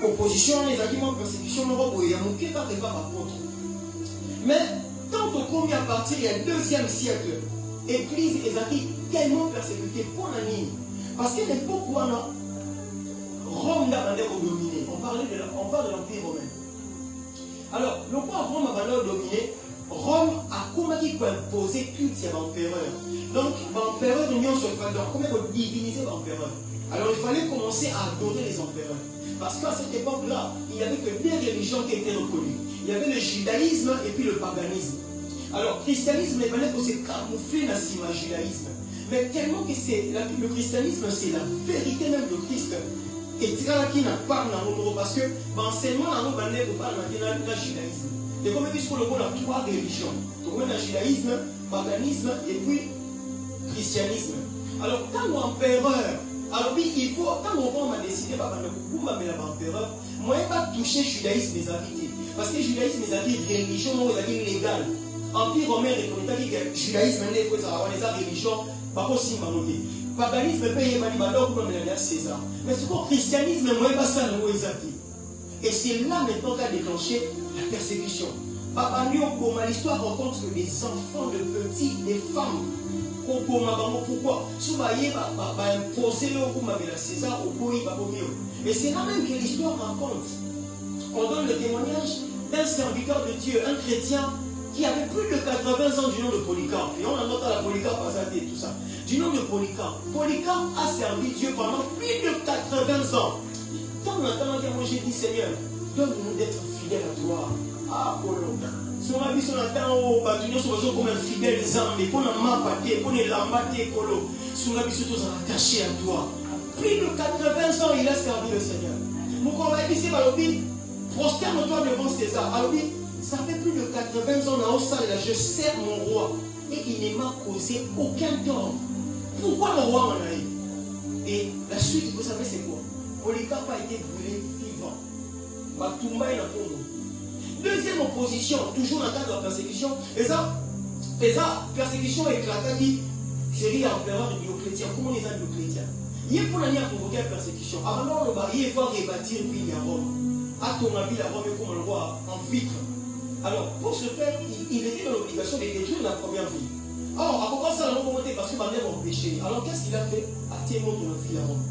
Opposition, les arguments de persécution, il y a manqué par les apôtres. Mais, tant qu'on est à partir du 2e siècle, l'église est tellement persécutée pour la ligne. Parce qu'à l'époque où Rome n'a pas dominé, on parle de l'Empire romain. Alors, le roi Rome a dominé. Rome a imposé culte à l'empereur. Donc, l'empereur union sur le fondement. Comment on diviniser l'empereur? Alors, il fallait commencer à adorer les empereurs. Parce qu'à cette époque-là, il n'y avait que 2 religions qui étaient reconnues. Il y avait le judaïsme et puis le paganisme. Alors, le christianisme, il fallait que c'est camouflé dans ce judaïsme. Mais tellement que le christianisme, c'est la vérité même de Christ. Et qui n'a pas parce que l'enseignement dans le judaïsme. Et comme il dit qu'on a 3 religions. Donc on a judaïsme, paganisme et puis christianisme. Alors quand l'empereur, alors il faut, quand on va décider par l'empereur, moi je ne vais pas toucher le judaïsme des habités. Parce que le judaïsme des habités, religion légale. Empire romain reconnaît que le judaïsme il faut avoir des religions, par contre si on paganisme paye César. Mais ce que le christianisme, moi je ne vais pas ça le. Et c'est là maintenant qu'a déclenché la persécution. Papa l'histoire raconte que des enfants, de petits, des femmes, pourquoi? Souvent, il va imposer le César au pays. Et c'est là même que l'histoire raconte. On donne le témoignage d'un serviteur de Dieu, un chrétien qui avait plus de 80 ans du nom de Polycarpe. Et on a noté la Polycarpe à tout ça. Du nom de Polycarpe. Polycarpe a servi Dieu pendant plus de 80 ans. Quand on entend dire, moi j'ai dit Seigneur, donne-nous d'être fidèles à toi. Ah, Polo. Si on a vu son attend au bâtiment, on comme un fidèle Zambé, pour la mapaté, pour les lambaté, Polo. Si on a vu surtout attaché à toi. Plus de 80 ans, il a servi le Seigneur. Nous, on va ici, prosterne-toi devant César. Alors, ça fait plus de 80 ans dans salle, je sers mon roi. Et il ne m'a causé aucun tort. Pourquoi le roi en a eu? Et la suite, vous savez, c'est quoi? Polycarpe a été brûlé vivant. Batumba et la Congo. Deuxième opposition, toujours dans le cadre de la persécution, et ça persécution éclata qui serait l'empereur de Dioclétien. Comment les a Dioclétien? Il est pour l'année à provoquer la persécution. Avant le baril, il faut rebâtir une ville à Rome. À ton avis, la Rome est comme le roi en vitre. Alors, pour ce faire, il était dans l'obligation de détruire la première ville. Alors, à pourquoi ça l'a remonté? Parce que Bamia va péché. Alors, qu'est-ce qu'il a fait? À Thémo de la ville à Rome.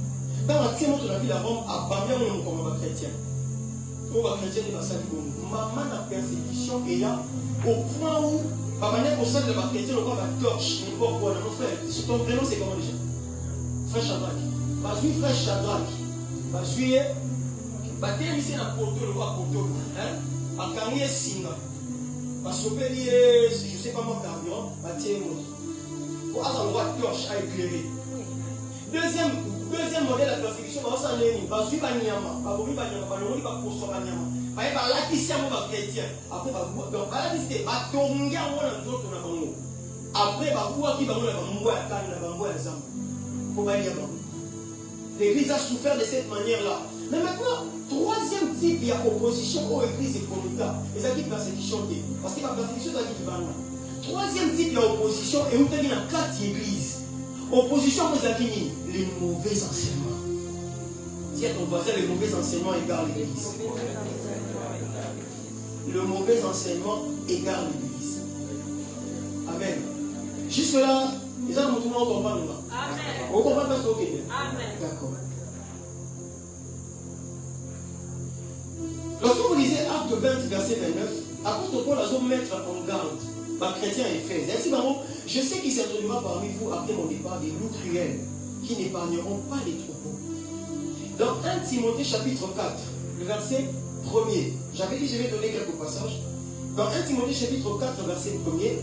Dans la Thémo de la ville à Rome, à Bamia, on est comme un chrétien. On va chrétien de la salle de maman, la persécution est là, au point où, par manière pour ça, de la chrétien, on va la torche, n'importe quoi, mon frère. Ton prénom, c'est comment déjà? Frère Shadrach. Parce que frère Shadrach, parce que, ici, la porto, le roi porto, à carrière singa. Parce que, je ne sais pas moi, carburant, bâtir mon. Pour avoir le roi torche à éclairer. Deuxième modèle de la persécution, c'est ça. Parce que, l'église a souffert de cette manière-là. Mais maintenant, troisième type, il y a opposition aux églises et communicants. Et ça qui persécution. Parce que la persécution, c'est qui va là. Troisième type, il y a opposition et où il y a 4 églises. Opposition aux acquis, les mauvais enseignements. Dis à ton voisin, les mauvais enseignements égarent l'église. Le mauvais enseignement égare l'église. Amen. Jusque-là, les gens vont tout le monde comprendre. Amen. On comprend pas ce qu'on dit. Amen. D'accord. Lorsque vous lisez Acte 20, verset 29, apôtre Paul a besoin de mettre en garde par chrétien et Éphèse. Ainsi, je sais qu'il s'introduira parmi vous après mon départ des loups cruels qui n'épargneront pas les troupeaux. Dans 1 Timothée chapitre 4, le verset 1er. J'avais dit, je vais donner quelques passages. Dans 1 Timothée chapitre 4, verset 1er,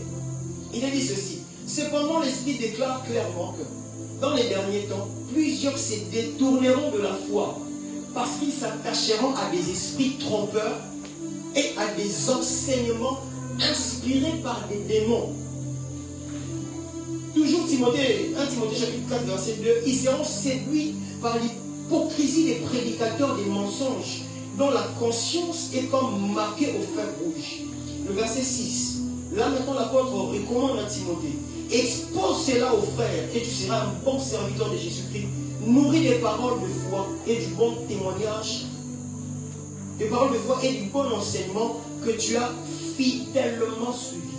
il est dit ceci. Cependant, l'Esprit déclare clairement que dans les derniers temps, plusieurs se détourneront de la foi parce qu'ils s'attacheront à des esprits trompeurs et à des enseignements inspirés par des démons. Toujours Timothée, 1 Timothée chapitre 4, verset 2, ils seront séduits par l'hypocrisie des prédicateurs des mensonges dont la conscience est comme marquée au fer rouge. Le verset 6. Là maintenant l'apôtre recommande à Timothée. Expose cela aux frères et tu seras un bon serviteur de Jésus-Christ, nourri des paroles de foi et du bon témoignage, des paroles de foi et du bon enseignement que tu as fidèlement suivi.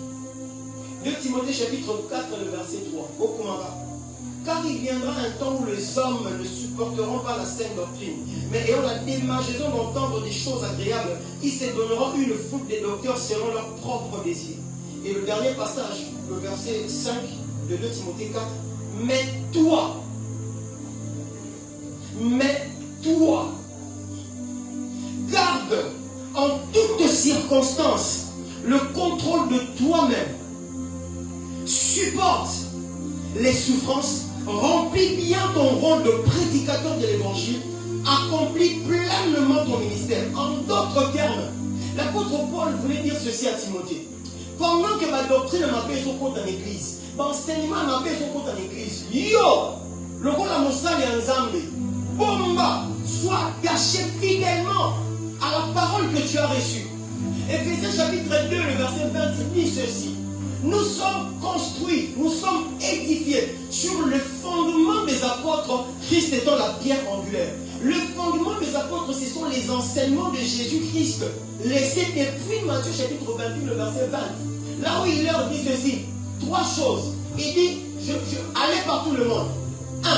2 Timothée chapitre 4, le verset 3. Au Kumara. Car il viendra un temps où les hommes ne supporteront pas la saine doctrine, mais ayant la démangeaison d'entendre des choses agréables, ils se donneront une foule des docteurs selon leur propre désir. Et le dernier passage, le verset 5 de 2 Timothée 4, mais toi, garde en toutes circonstances le contrôle de toi-même, supporte les souffrances, remplis bien ton rôle de prédicateur de l'évangile, accomplis pleinement ton ministère. En d'autres termes, l'apôtre Paul voulait dire ceci à Timothée. Pendant que ma doctrine m'appelle son compte en église, l'enseignement m'appelle son compte en église, yo, le rôle à mon salle et ensemble, bomba, sois caché fidèlement à la parole que tu as reçue. Éphésiens chapitre 2, le verset 20 dit ceci. Nous sommes construits, nous sommes édifiés sur le fondement des apôtres, Christ étant la pierre angulaire. Le fondement des apôtres, ce sont les enseignements de Jésus-Christ, laissés depuis Matthieu chapitre 21, le verset 20. Là où il leur dit ceci, 3 choses. Il dit, allez par tout le monde. 1.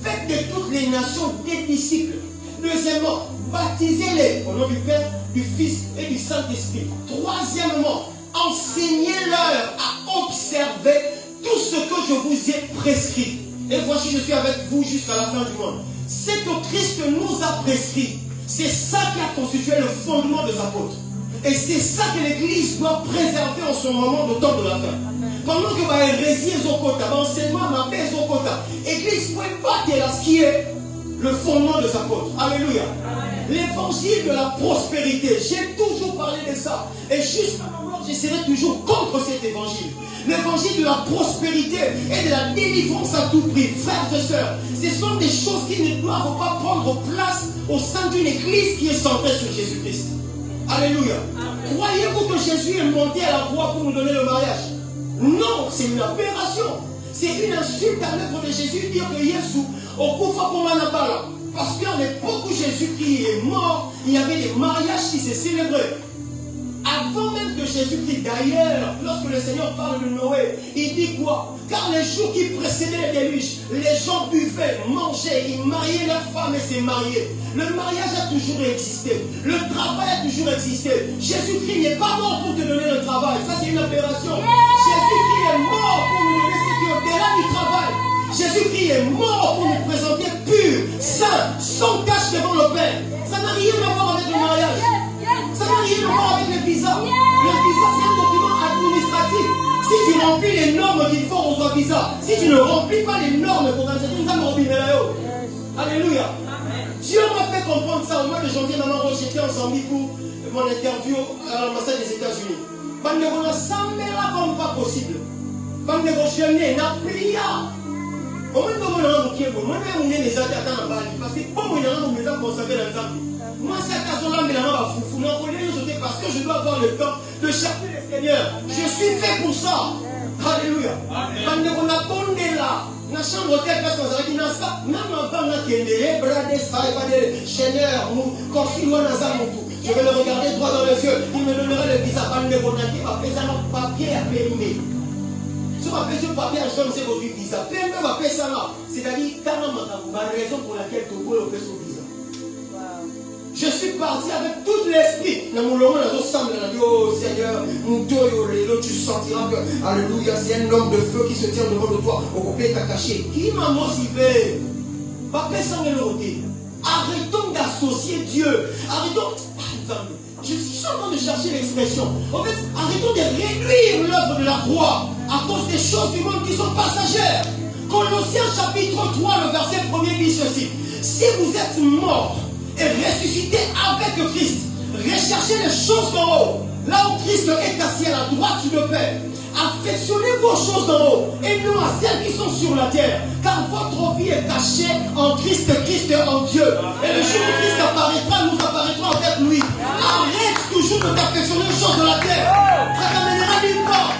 Faites de toutes les nations des disciples. Deuxièmement, baptisez-les au nom du Père, du Fils et du Saint-Esprit. Troisièmement, enseignez-leur à observer tout ce que je vous ai prescrit. Et voici, je suis avec vous jusqu'à la fin du monde. Ce que Christ nous a prescrit, c'est ça qui a constitué le fondement des apôtres. Et c'est ça que l'Église doit préserver en ce moment de temps de la fin. Pendant que l'hérésie est au quota, l'enseignement est au quota, l'Église ne peut pas dire ce qui est le fondement des apôtres. Alléluia. L'évangile de la prospérité, j'ai toujours parlé de ça. Et jusqu'à ma mort, je serai toujours contre cet évangile. L'évangile de la prospérité et de la délivrance à tout prix. Frères et sœurs, ce sont des choses qui ne doivent pas prendre place au sein d'une église qui est centrée sur Jésus-Christ. Alléluia. Croyez-vous que Jésus est monté à la croix pour nous donner le mariage? Non, c'est une aberration. C'est une insulte à l'œuvre de Jésus dire que Jésus, au Koufa pour Manapala. Parce qu'à l'époque où Jésus-Christ est mort, il y avait des mariages qui se célébraient. Avant même que Jésus-Christ, d'ailleurs, lorsque le Seigneur parle de Noé, il dit quoi? Car les jours qui précédaient le déluge, les gens buvaient, mangeaient, ils mariaient leurs femmes et se mariaient. Le mariage a toujours existé. Le travail a toujours existé. Jésus-Christ n'est pas mort pour te donner le travail. Ça, c'est une opération. Jésus-Christ est mort pour nous donner ce qui est au-delà du travail. Jésus-Christ est mort pour nous présenter pur, saint, sans tache devant le Père. Ça n'a rien à voir avec le mariage. Ça n'a rien à voir avec le visa. Le visa, c'est un document administratif. Si tu remplis les normes qu'il faut au soit visa, si tu ne remplis pas les normes pour un certain nombre de Alléluia. Dieu m'a fait comprendre ça au mois de janvier. Maintenant, j'étais en Zambie pour mon interview à l'ambassade des États-Unis. Bandego na samela comme pas possible. Bandego jeune na plia. Au moins, on a un bouquet, moi, on est les attaques à Bali. Parce que comme on a un maison conservé dans le Zambie. Moi, c'est à là, mais là, on est parce que je dois avoir le temps de chercher le Seigneur. Je suis fait pour ça. Alléluia. Bandego na bonde là. Dans la chambre d'hôtel, parce qu'on s'arrête dans ça. Même avant, on a qui est bradé, ça, il va dire, Seigneur, confie-moi dans ça, mon fou. Je vais le regarder droit dans les yeux. Il me donnera le visa. Bandego na qui va faire ça, notre papier à périmé. Si on appelle ce papier à jaune, c'est votre visa. Périmé va faire ça là. C'est-à-dire, la raison pour laquelle tu peux faire son visa. Je suis parti avec tout l'esprit. Dans mon lomon, oh Seigneur, tu sentiras que, alléluia, c'est un homme de feu qui se tient devant de toi. Au coupé, t'as caché. Qui m'a motivé? Papa, sans le noter. Arrêtons d'associer Dieu. Arrêtons. Je suis en train de chercher l'expression. En fait, arrêtons de réduire l'œuvre de la croix à cause des choses du monde qui sont passagères. Colossiens chapitre 3, le verset 1er dit ceci. Si vous êtes morts et ressuscités avec Christ, recherchez les choses d'en haut, là où Christ est assis à la droite du Père. Affectionnez vos choses d'en haut et non à celles qui sont sur la terre, car votre vie est cachée en Christ, Christ en Dieu. Et le jour où Christ apparaîtra, nous apparaîtrons avec lui. Arrête toujours de t'affectionner aux choses de la terre. Ça t'amènera nulle part.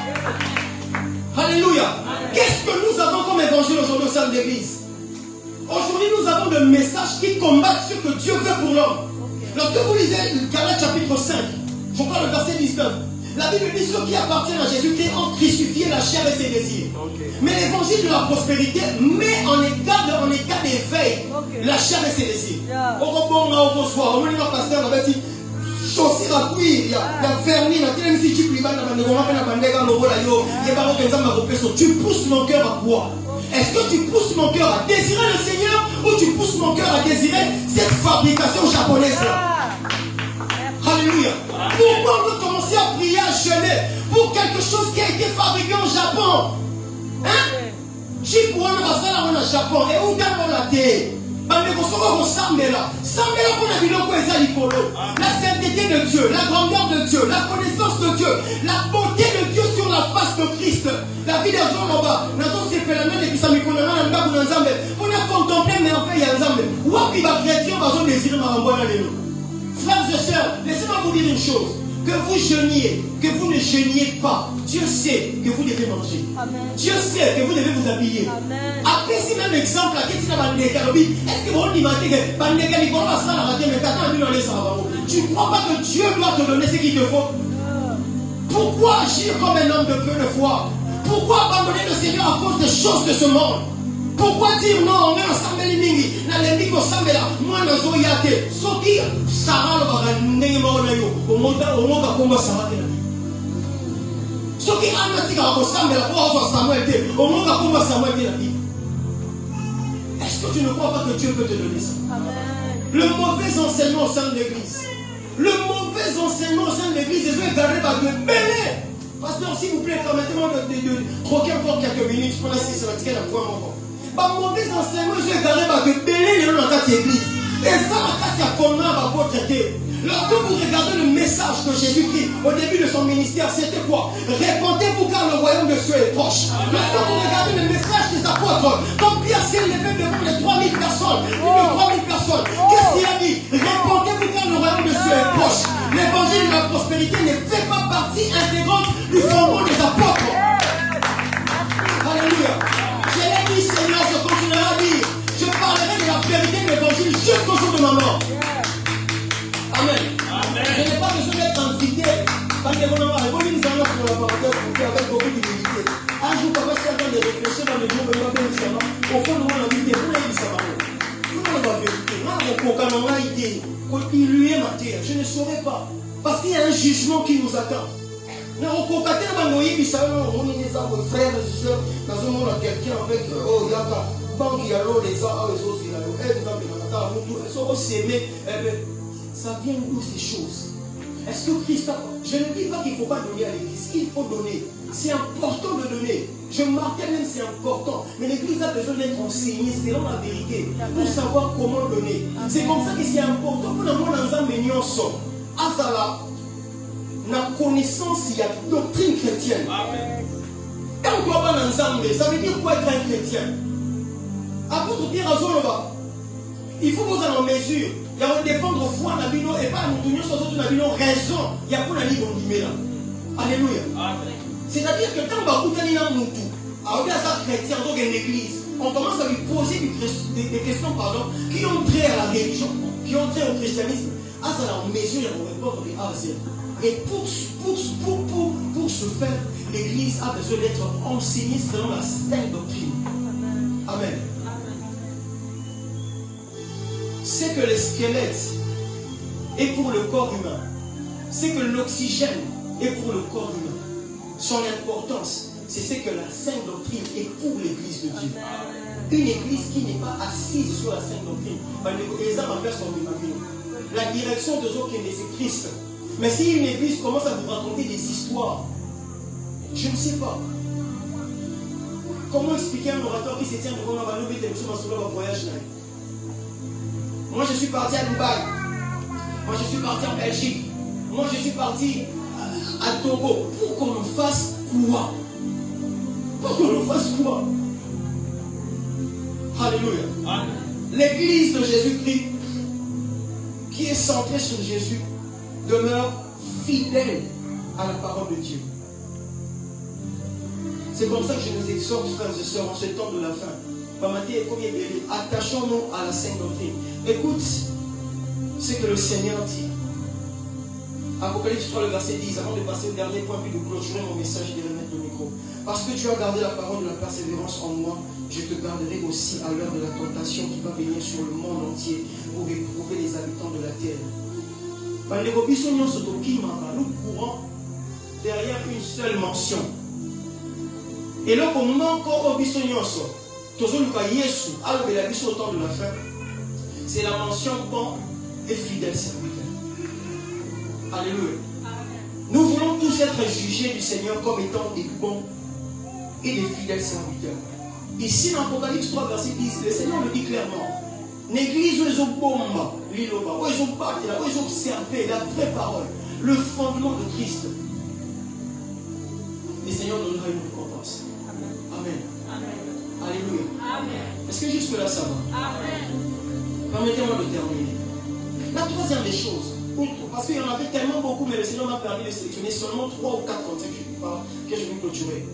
Alléluia. Qu'est-ce que nous avons comme évangile aujourd'hui au sein de l'église? Aujourd'hui, nous avons des messages qui combattent ce que Dieu veut pour l'homme. Lorsque vous lisez Galates chapitre 5, je crois le verset 19, la Bible dit ceux qui appartiennent à Jésus-Christ ont crucifié la chair et ses désirs. Mais l'évangile de la prospérité met en état d'éveil la chair et ses désirs. Chaussure à cuire, il y a vernis, tu pousses mon cœur à quoi? Est-ce que tu pousses mon cœur à désirer le Seigneur ou tu pousses mon cœur à désirer cette fabrication japonaise là? Alléluia. Pourquoi on veut commencer à prier, à jeûner pour quelque chose qui a été fabriqué au Japon? Hein? Si pour un basala on a Japon et où gagne la terre? La sainteté de Dieu, la grandeur de Dieu, la connaissance de Dieu, la beauté de Dieu sur la face de Christ. La vie des gens là-bas, nous avons ces phénomènes et puis ça me connaît on a contemplé merveille ensemble. Wapi va chrétien va désirer ma renvoie les nous. Frères et sœurs, laissez-moi vous dire une chose. Que vous jeûniez, que vous ne jeûniez pas, Dieu sait que vous devez manger. Amen. Dieu sait que vous devez vous habiller. Amen. Après, si même exemple, est-ce que vous tu ne crois pas que Dieu doit te donner ce qu'il te faut? Pourquoi agir comme un homme de peu de foi? Pourquoi abandonner le Seigneur à cause des choses de ce monde? Pourquoi dire non, on est ensemble les mingi, na les miko sambela, moi na zo yate, soki Sarah le baga ndenge mo na yo, o monga komba Sarah te. Soki anatika ko sambela ko so Samuel te, o monga komba Samuel te la vie. Est-ce que tu ne crois pas que Dieu peut te donner ça? Amen. Le mauvais enseignement au sein de l'église. Le mauvais enseignement au sein de l'église, je vais garder par de belé. Pasteur, s'il vous plaît, permettez-moi de troquer encore quelques minutes pour la session de la foi mon. Par mauvais enseignement, je vais garder par de belé dans la église. Et ça, la casse à comment va vous traiter. Lorsque vous regardez le message de Jésus-Christ au début de son ministère, c'était quoi? Répondez-vous car le royaume de Dieu est proche. Lorsque vous regardez le message des apôtres, quand Pierre s'est levé devant les 3000 personnes, plus de 3000 personnes, qu'est-ce qu'il a dit? Répondez-vous car le royaume de Dieu est proche. L'évangile de la prospérité ne fait pas partie intégrante du fondement des apôtres. Alléluia. Je l'ai dit, Seigneur, je continuerai à dire. Je parlerai de la vérité de l'évangile jusqu'au jour de ma mort. Amen. Amen. Je n'ai pas besoin d'être invité. Parce que vous avez sur la parenthèse avec beaucoup d'humilité. Un jour, papa, je suis en train de réfléchir dans le jour de l'homme au fond de mon vie, vous l'avez dit ça. Vous n'avez pas vérité. Je ne saurais pas. Parce qu'il y a un jugement qui nous attend. On a frères et sœurs, nous avons quelqu'un avec ça vient d'où ces choses? Est-ce que Christ a... Je ne dis pas qu'il ne faut pas donner à l'église, il faut donner. C'est important de donner. Je marquais même c'est important. Mais l'église a besoin d'être enseignée selon la vérité pour savoir comment donner. C'est comme ça que c'est important pour le monde ensemble nyonso. Azala, la connaissance, il y a doctrine chrétienne. Et on doit pas ensemble. Ça veut dire quoi être un chrétien? Apôtre Pierre Azoloba, il faut que vous ayez en mesure. Il y a défendre foi na bino et pas nous donner sur na bino raison. Il y a pour la libre là. Alléluia. C'est-à-dire que quand on va écouter na mutu, alors bien ça chrétien dans une église, on commence à lui poser des questions qui ont trait à la religion, qui ont trait au christianisme. Ah ça là en mesure de répondre des A à Z. Et pour ce faire, l'église a besoin d'être enseignée selon la sainte doctrine. Amen. C'est que le squelette est pour le corps humain. C'est que l'oxygène est pour le corps humain. Son importance, c'est ce que la sainte doctrine est pour l'église de Dieu. Une église qui n'est pas assise sur la sainte doctrine. La direction de ceux qui est Christ. Mais si une église commence à vous raconter des histoires, je ne sais pas. Comment expliquer à un orateur qui se tient devant ma valeur sur un voyage là? Moi je suis parti à Dubaï. Moi je suis parti en Belgique. Moi je suis parti à Togo. Pour qu'on nous fasse quoi? Pour qu'on nous fasse quoi? Alléluia. L'église de Jésus-Christ, qui est centrée sur Jésus, demeure fidèle à la parole de Dieu. C'est comme ça que je nous exhorte, frères et sœurs, en ce temps de la fin. Attachons-nous à la sainte doctrine. Écoute ce que le Seigneur dit. Apocalypse 3, le verset 10, avant de passer au dernier point, puis de clôturer mon message et de remettre le micro. Parce que tu as gardé la parole de la persévérance en moi, je te garderai aussi à l'heure de la tentation qui va venir sur le monde entier pour éprouver les habitants de la terre. Nous courons derrière une seule mention. Et là, pour nous encore au bisognoso, au temps de la fin, c'est la mention bon et fidèle serviteur. Alléluia. Nous voulons tous être jugés du Seigneur comme étant des bons et des fidèles serviteurs. Ici, dans Apocalypse 3, verset 10, le Seigneur le dit clairement. L'église où ils ont bombé, où ils ont parlé, où ils ont observé la vraie parole, le fondement de Christ. Le Seigneur donnera une récompense. Amen. Amen. Alléluia. Amen. Est-ce que jusque-là ça va? Amen. Permettez-moi de terminer. La troisième des choses, parce qu'il y en avait tellement beaucoup, mais le Seigneur m'a permis de sélectionner seulement 3 ou 4 concepts que je vais clôturer.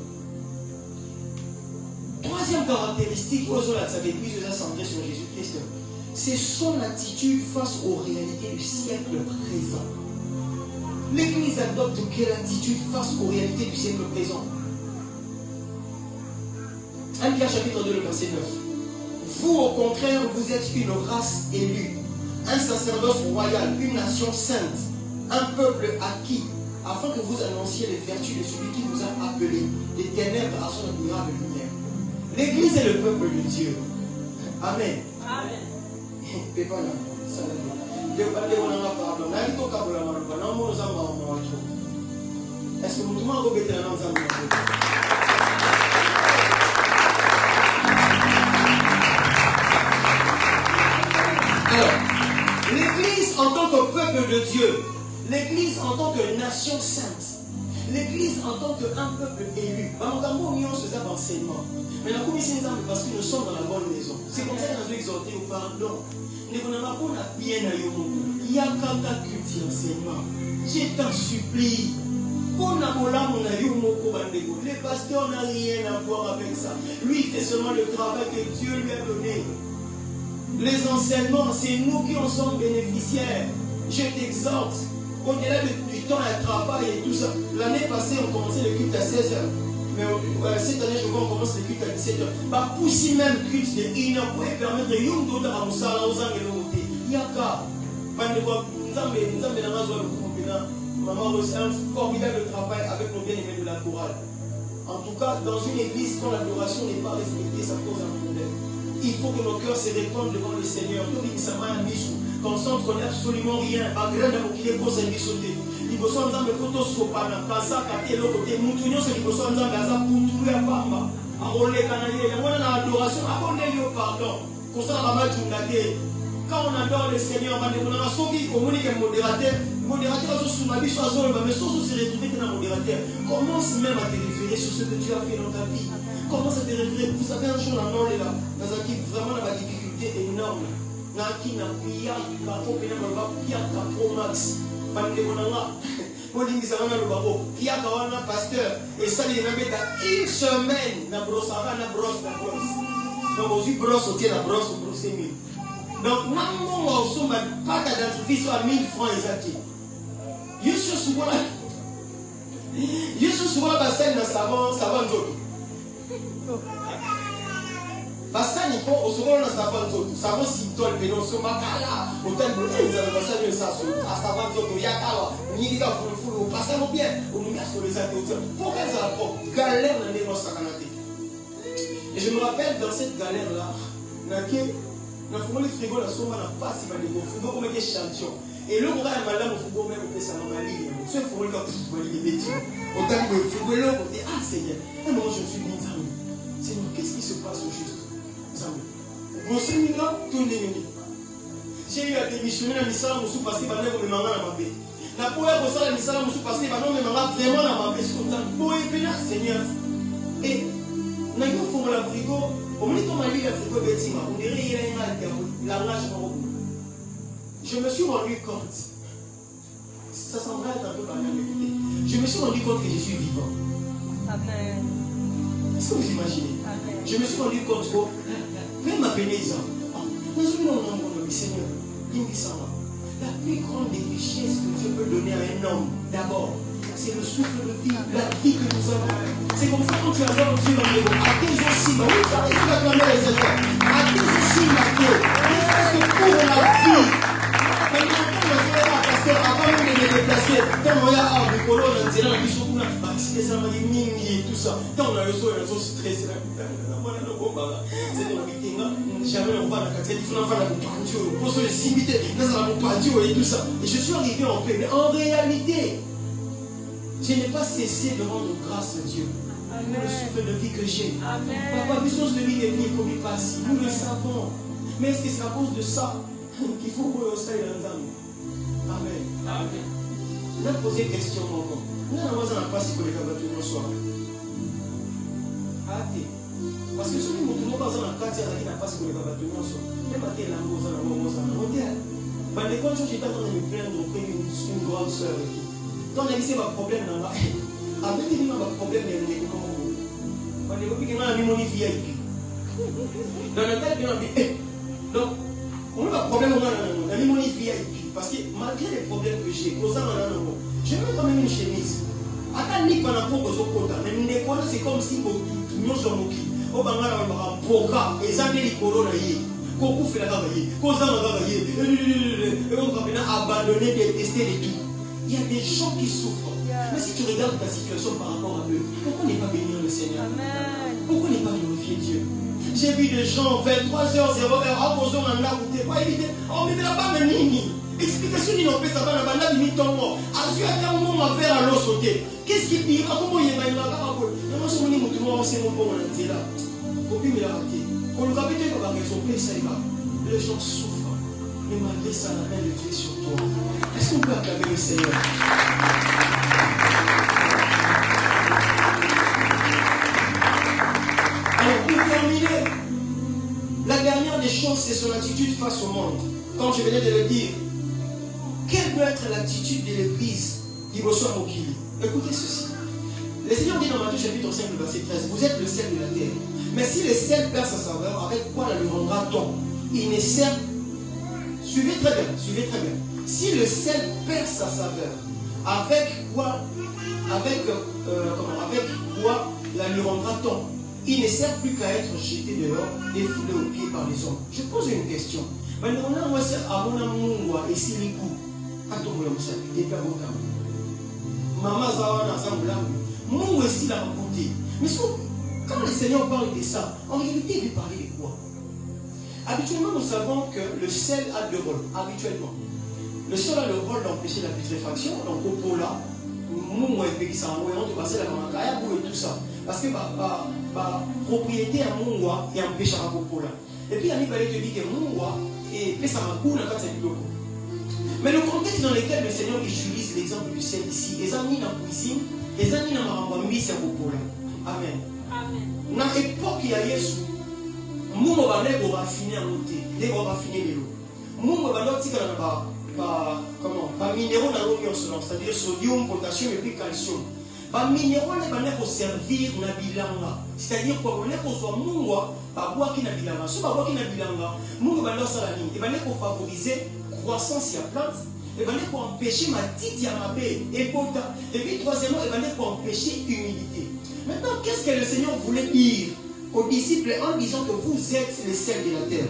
Troisième caractéristique, aux autres, ça l'église centrée sur Jésus-Christ, c'est son attitude face aux réalités du siècle présent. L'église adopte quelle attitude face aux réalités du siècle présent? 1 Pierre chapitre 2, le verset 9. Vous, au contraire, vous êtes une race élue, un sacerdoce royal, une nation sainte, un peuple acquis, afin que vous annonciez les vertus de celui qui vous a appelés des ténèbres à son admirable lumière. L'église est le peuple de Dieu. Amen. Amen. Est-ce que vous m'avez alors, l'église en tant que peuple de Dieu, l'église en tant que nation sainte, l'église en tant qu'un peuple élu, enseignement. Mais la commission parce que nous sommes dans la bonne maison. C'est comme ça que nous avons exhorté au pardon. Il y a quelqu'un qui dit enseignement. Je t'en supplie. Les pasteurs n'ont rien à voir avec ça. Lui, il fait seulement le travail que Dieu lui a donné. Les enseignements, c'est nous qui en sommes bénéficiaires. Je t'exhorte. Au-delà du temps et travail et tout ça. L'année passée, on commençait le culte à 16h. Mais cette année, je vois, on commence le culte à 17h. Bah, poussi même culte de 1h pour permettre de yon d'autres à Moussala aux angles de il y a qu'à. Maman reçoit un formidable travail avec nos bien-aimés de la chorale. En tout cas, dans une église, quand l'adoration n'est pas respectée, ça pose un problème. Il faut que nos cœurs se répandent devant le Seigneur. Qu'on ne s'en connaît absolument rien. Malgré la moquille, il faut s'en sauter. Il faut s'en faire des photos sur Pana. Pasa, Katé, l'autre côté. Moutounion, c'est qu'il faut s'en faire des photos pour tout le monde. Arrôler, canalier. Il y a l'adoration. Abonnez-le au pardon. Comme ça, on va mettre une idée. Quand on adore le Seigneur, on a sauvé, communique avec le modérateur. Modérateur, sous ma vie, soit zone, mais sans se retrouver dans le modérateur. Commence même à te référer sur ce que tu as fait dans ta vie. Commence à te référer. Vous savez, un jour, on a là, dans un qui vraiment dans la difficulté énorme. Dans qui n'a pillé, il va couper dans le bas, Pierre Pro Max. Bande on a là. Pour dire que ça va dans le babo. Pierre Kawana, pasteur. Et ça, il va mettre une semaine dans brosse, avant la brosse, la brosse. Donc, aussi, brosse, on tient la brosse, on brosse 1000. Donc, non, on somme pas d'identifier soit 1000 francs exacts. Je suis souvent là. Je suis souvent là, parce que savon d'autres. Parce que il faut souvent dans savon d'autres. Savon si toi le pénon sur ma cala. Hôtel Boulet, vous avez passé le ça sur à savon d'autres. Il y a cala. Il y a fou. Passez nous bien. On nous met sur les autres. Pourquoi ça va galère dans les noces à Canada? Et je me rappelle dans cette galère là, na frigo le frigo na somba na pasi ba ndeko frigo comme des champions et le gars malamu frigo même on peut ça normalement ce frigo le cap pour les bêtises autant que frigo le on dit ah Seigneur et moi je suis bien Seigneur qu'est-ce qui se passe au juste Seigneur mon Seigneur tout n'est j'ai eu à démissionner dans l'islam sous parce que ba ndeko me manga na mabé na pour être ça l'islam sous parce que ba non me manga vraiment na mabé ce comme ça pour bien Seigneur et na yo faut la frigo au moment où on a lu la frigo bêtima on dirait il y a un langage marocain. Je me suis rendu compte, ça semblait être un peu banal, écoutez. Je me suis rendu compte que je suis vivant. Amen. Est-ce que vous imaginez? Amen. Je me suis rendu compte que, même ma pénéza, Seigneur, la plus grande des richesses que Dieu peut donner à un homme, d'abord, c'est le souffle de vie, la vie que nous avons. C'est comme ça quand tu adores Dieu dans les mots. À tes aussi, oui, tu as réussi à clamer les Seigneur. À tes aussi, ma Dieu. Ne serait-ce que pour la vie. Avant même de les déplacer, quand on a un écolo, on a dit là, on a participé ça, on a dit mini et tout ça. Quand on a reçu un réseau stressé, là, jamais on va dans la quatrième, il faut faire la couture, pour se limiter, et tout ça. Et je suis arrivé en paix. Mais en réalité, je n'ai pas cessé de rendre grâce à Dieu. Pour le souffle de vie que j'ai. Papa, puissance de vie est venue comme il passe. Nous le savons. Mais est-ce que c'est à cause de ça qu'il faut qu'on le sache dans l'âme? Amen. Amen. On a posé une question, maman. Nous avons pas si pour les cabanes le soir. Parce que celui qui m'a pas dans la quartier, il n'a pas si pour les cabanes le soir. Même à tel amour, ça n'a pas de quand j'étais en train de me plaindre auprès d'une grande soeur. Quand on a dit c'est un problème dans la vie, avec il y a un problème dans les comment. Quand les copines ont mis mon VIP. Dans le tête, on a dit, donc, on a un problème, on a mis mon VIP. Parce que malgré les problèmes que j'ai, je mets quand même une chemise. Attends, ni pendant pour que je compte. Mais c'est comme si nous sommes au Bangala, on va et ça les corona. Qu'on fait la gagaille, qu'on s'en va gagailler, et on va abandonner, détester et tout. Il y a des gens qui souffrent. Mais si tu regardes ta situation par rapport à eux, pourquoi ne pas bénir le Seigneur? Pourquoi ne pas glorifier Dieu? J'ai vu des gens, 23h00, à cause de la route, pas éviter, on ne mettra pas de nini. Explication d'une opé, ça va la bande, limite ton mort. À ce qu'à un moment, on va faire à l'eau sauter. Qu'est-ce qui pire? Comment il y a une bagarre? Moi, je me dis, moi, c'est mon bon, on est là. Pour plus me la rater. Quand le capitaine va résoudre, ça y va. Les gens souffrent. Mais malgré ça, la main de Dieu est sur toi. Est-ce qu'on peut acclamer le Seigneur? Alors, pour terminer, la dernière des choses, c'est son attitude face au monde. Comme je venais de le dire, quelle peut être l'attitude de l'église qui reçoit Mokili? Écoutez ceci. Le Seigneur dit dans Matthieu chapitre 5, verset 13, vous êtes le sel de la terre. Mais si le sel perd sa saveur, avec quoi la lui rendra-t-on? Il ne sert. Suivez très bien, suivez très bien. Si le sel perd sa saveur, avec quoi la lui rendra-t-on? Il ne sert plus qu'à être jeté dehors et foulé aux pieds par les hommes. Je pose une question. Maintenant, on a et si les coups, maman Zawana Zamboulam, moi aussi la raconté. Mais quand le Seigneur parle de ça, en réalité, il veut parler de quoi? Habituellement, nous savons que le sel a deux rôles. Habituellement, le sel a le rôle d'empêcher la putréfaction, donc au pot là, nous, et tout ça. Parce que la propriété à Mouwa et empêche à Popola. Et puis, il y a des dit que Mouwa et ça m'a coulé dans le mais le contexte dans lequel le Seigneur utilise l'exemple du sel ici, les amis dans la cuisine, les amis dans la rambambi, c'est Popola. Amen. Dans l'époque, il y a Yesu. Mouwa va aller raffiner à monter, il va raffiner les lots. Mouwa va aller minéraux dans l'eau, c'est-à-dire sodium, potassium et puis calcium. Les minéraux vont servir na bilanga, c'est-à-dire qu'on soit mouwa, boire qui na bilanga. Si boire qui na bilanga, mouwa va salani, et va favoriser croissance de la plante, et va empêcher ma tite à ma paix et pota. Et puis troisièmement, il va empêcher l'humidité. Maintenant, qu'est-ce que le Seigneur voulait dire aux disciples en disant que vous êtes les sel de la terre?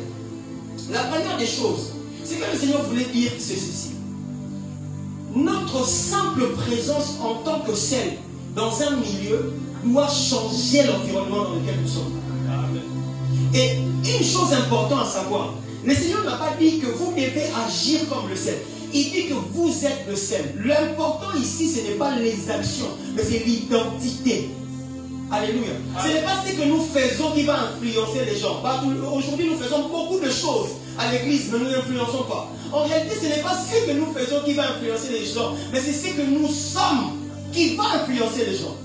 La première des choses, c'est que le Seigneur voulait dire c'est ceci. Notre simple présence en tant que sel dans un milieu doit changer l'environnement dans lequel nous sommes. Amen. Et une chose importante à savoir, Le Seigneur n'a pas dit que vous devez agir comme le sel. Il dit que vous êtes le sel. L'important ici, ce n'est pas les actions, mais c'est l'identité. Alléluia. Ce n'est pas ce que nous faisons qui va influencer les gens. Aujourd'hui, nous faisons beaucoup de choses à l'église, mais nous n'influençons pas. En réalité, ce n'est pas ce que nous faisons qui va influencer les gens, mais c'est ce que nous sommes qui va influencer les gens.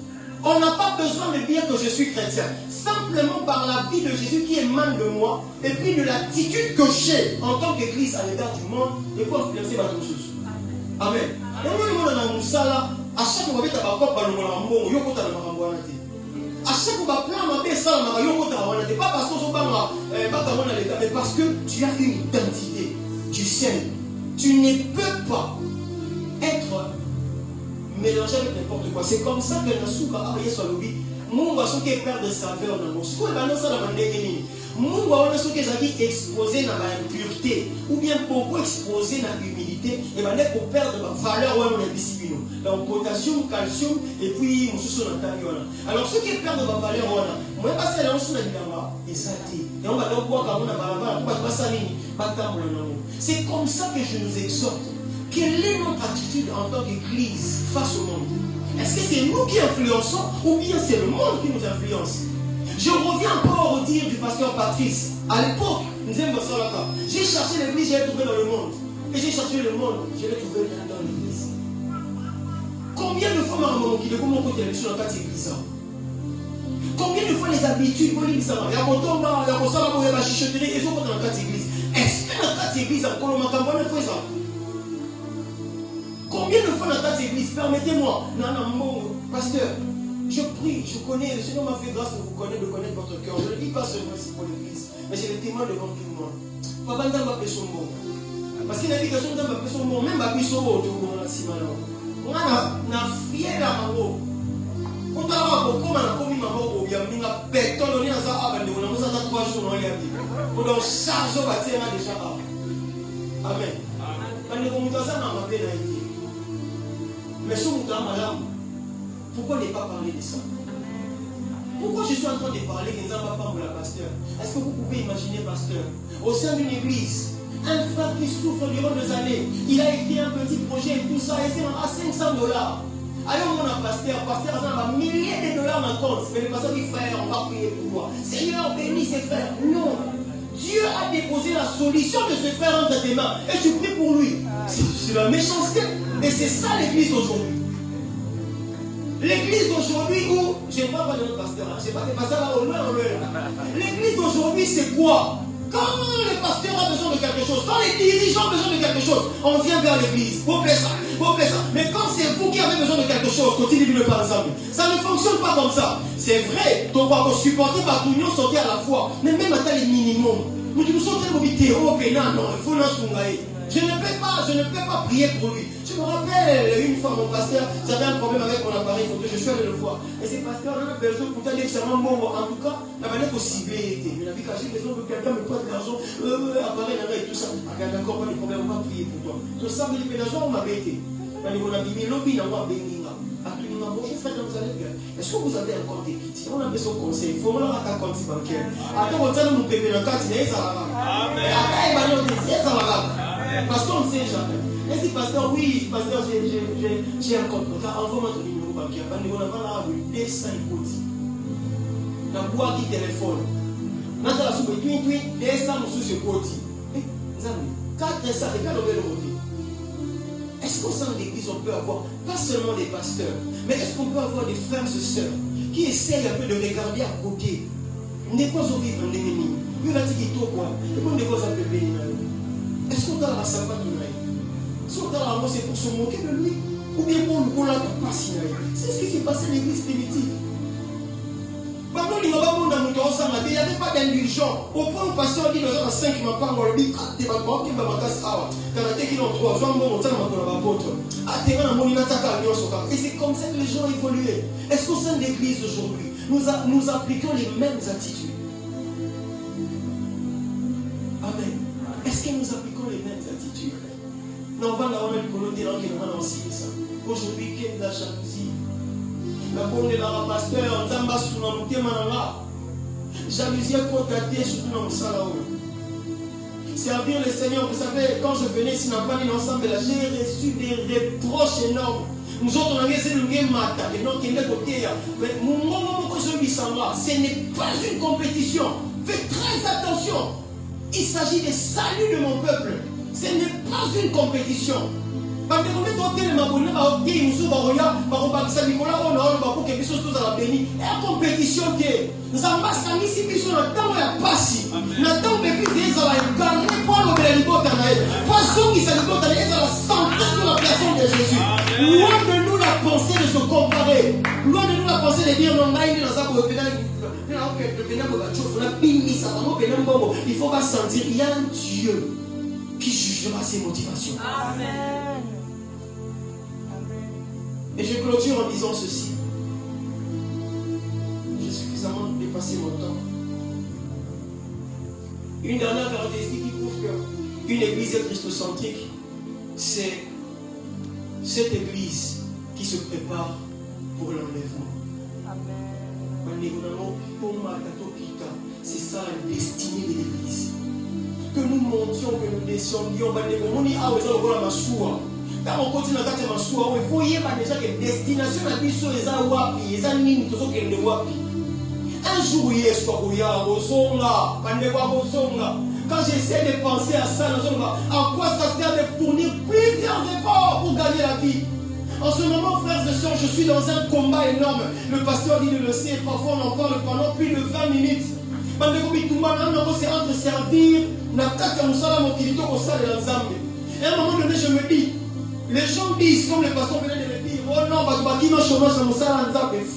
On n'a pas besoin de dire que je suis chrétien. Simplement par la vie de Jésus qui émane de moi, et puis de l'attitude que j'ai en tant qu'église à l'égard du monde, de quoi influencer ma chose. Amen. Et moi, à chaque fois que je à chaque fois que pas parce que mais parce que tu as une identité du sel. Tu ne peux pas être mélangé avec n'importe quoi. C'est comme ça que la soupe a arrivé sur le but. Mon va qui perd de saveur dans nos soupe. Mon va qui est exposé dans la impureté ou bien beaucoup exposé dans l'humilité et va pour perdre la valeur ou la discipline. Donc potassium, calcium et puis mon sous alors ceux qui perdent la valeur moi pas ça là on sous la bilamba exalté et on va donc voir quand on a balaba on va pas ça c'est comme ça que je nous exhorte. Quelle est notre attitude en tant qu'église face au monde? Est-ce que c'est nous qui influençons ou bien c'est le monde qui nous influence? Je reviens encore au dire du pasteur Patrice. À l'époque, nous aimons ça là-bas. J'ai cherché l'église, je l'ai trouvé dans le monde. Et j'ai cherché le monde, je l'ai trouvé dans l'église. Combien de fois maman qui découvre mon côté sur la carte église? Combien de fois les habitudes, il y a longtemps, il y a ça, il y a chichoterie, et ils sont dans la carte église. Est-ce que la carte église a encore le macabon de ça? Combien de fois dans ta église, permettez-moi, non, pasteur, je prie, je connais, le Seigneur m'a fait grâce de vous connaître, de connaître votre cœur. Je ne le dis pas seulement ici pour l'église, mais j'ai le témoin devant tout le monde. Papa, on va son bon. Parce qu'il a dit que son va son bon, même ma son bon, on a si mal. On a fier à ma mot. On t'a dit, comment on a commis ma mot, il y a mis un béton, on est dans sa abandon, on a mis un 3 jours, on a dit. On a chargé, on va tirer déjà. Amen. Quand on a ça, on a appelé la idée. Mais si vous êtes malade, pourquoi ne pas parler de ça? Pourquoi je suis en train de parler de pas pour la pasteur? Est-ce que vous pouvez imaginer, pasteur, au sein d'une église, un frère qui souffre durant des années, il a écrit un petit projet et tout ça, et c'est à $500. Alors on a pasteur a milliers de dollars dans le compte. Mais le pasteur dit, frère, on va prier pour toi. Seigneur, bénis ses frères. Non. Dieu a déposé la solution de ce frère entre tes mains. Et tu pries pour lui. C'est la méchanceté. Et c'est ça l'église d'aujourd'hui. L'église d'aujourd'hui où, je ne parle pas de notre pasteur, je ne sais pas des pasteurs là au loin. L'église d'aujourd'hui c'est quoi? Quand le pasteur a besoin de quelque chose, quand les dirigeants ont besoin de quelque chose, on vient vers l'église. Vous plaît ça. Mais quand c'est vous qui avez besoin de quelque chose, continuez de le faire ensemble. Ça ne fonctionne pas comme ça. C'est vrai, donc on va supporter par tout le monde sauter à la fois. Mais même à tel minimum, nous devons sauter le mobilité. Oh, non, il faut je ne peux pas prier pour lui. Je me rappelle une fois mon pasteur, j'avais un problème avec mon appareil photo, je suis allé le voir. Et ce pasteur là, pour dire extrêmement bon, en tout cas, la manière possible était. Il a dit que j'ai besoin que quelqu'un me prête l'argent, appareil là et tout ça. D'accord, pas de problème, on va prier pour toi. Tout ça, mais les l'argent, on m'avait été. On a dit, mais lobby, on va bénir. Bonjour frère, vous allez bien. Est-ce que vous avez un compte d'équité? On a besoin de conseil. Il faut avoir un compte bancaire. Après, on va nous payer le carte, mais ça va. Amen. Après, il va nous dire, ça va. Parce qu'on ne sait jamais. Et si pasteur, oui, pasteur, j'ai un compte. Envoie-moi ton numéro bancaire. On a pas là, des 5 côtés. On a boire qui téléphone. On a la soupe, des 100 sous ce côté. Nous avons 4 et ça, et quand on veut le côté. Est-ce qu'au sein de l'église, on peut avoir, pas seulement des pasteurs, mais est-ce qu'on peut avoir des frères et sœurs qui essayent un peu de regarder à côté? Ne pas vivre des ennemis. Il a dit qu'il faut quoi? Et puis on ne pas un bébé. Est-ce qu'on a la sabat de l'œil? Est-ce qu'on a la mort, c'est pour se moquer de lui? Ou bien pour la passer? C'est ce qui s'est passé à l'église primitive. Il n'y avait pas d'indulgence. Au point où le pasteur dit dans 5 qui m'a pas dit qui m'a et c'est comme ça que les gens évoluaient. Est-ce qu'au sein de l'église aujourd'hui, nous appliquons les mêmes attitudes? Amen. Est-ce que nous appliquons les mêmes attitudes? Non, on va la aujourd'hui, quelle est la jalousie? La bonne de la pasteur, Zamba Sunamouté Mananga. Jalousie a contacté surtout dans le salon. servir le Seigneur. Vous savez, quand je venais ici dans le ensemble, j'ai reçu des reproches énormes. Nous autres, on a ce n'est pas une compétition. Faites très attention. Il s'agit du salut de mon peuple. Ce n'est pas une compétition. Parce que vous êtes au téléphone, vous compétition qui est. Nous avons mis ici, nous avons la passe. Nous avons façon qui s'est la santé sur la personne de Jésus. Loin de nous la pensée de se comparer. Loin de nous la pensée de dire non, il faut pas sentir qu'il y a un Dieu qui jugera ses motivations. Amen. Et je clôture en disant ceci. J'ai suffisamment dépassé mon temps. Une dernière caractéristique qui prouve qu'une église est christocentrique, c'est cette église qui se prépare pour l'enlèvement. C'est ça la destinée de l'église. Que nous montions, que nous descendions. Quand on continue à faire ma choix, il faut y avoir déjà que destination à l'issue des awapi, les animes, tout ce qui est de wapi. Un jour, il y a ce qu'il y a, quand j'essaie de penser à ça, à quoi ça sert de fournir plusieurs efforts pour gagner la vie. En ce moment, frères et sœurs, je suis dans un combat énorme. Le pasteur dit de le sait, parfois on en parle pendant plus de 20 minutes. C'est entre servir, et à un moment donné, je me dis, les gens disent, comme le pasteur venait de le dire, oh non,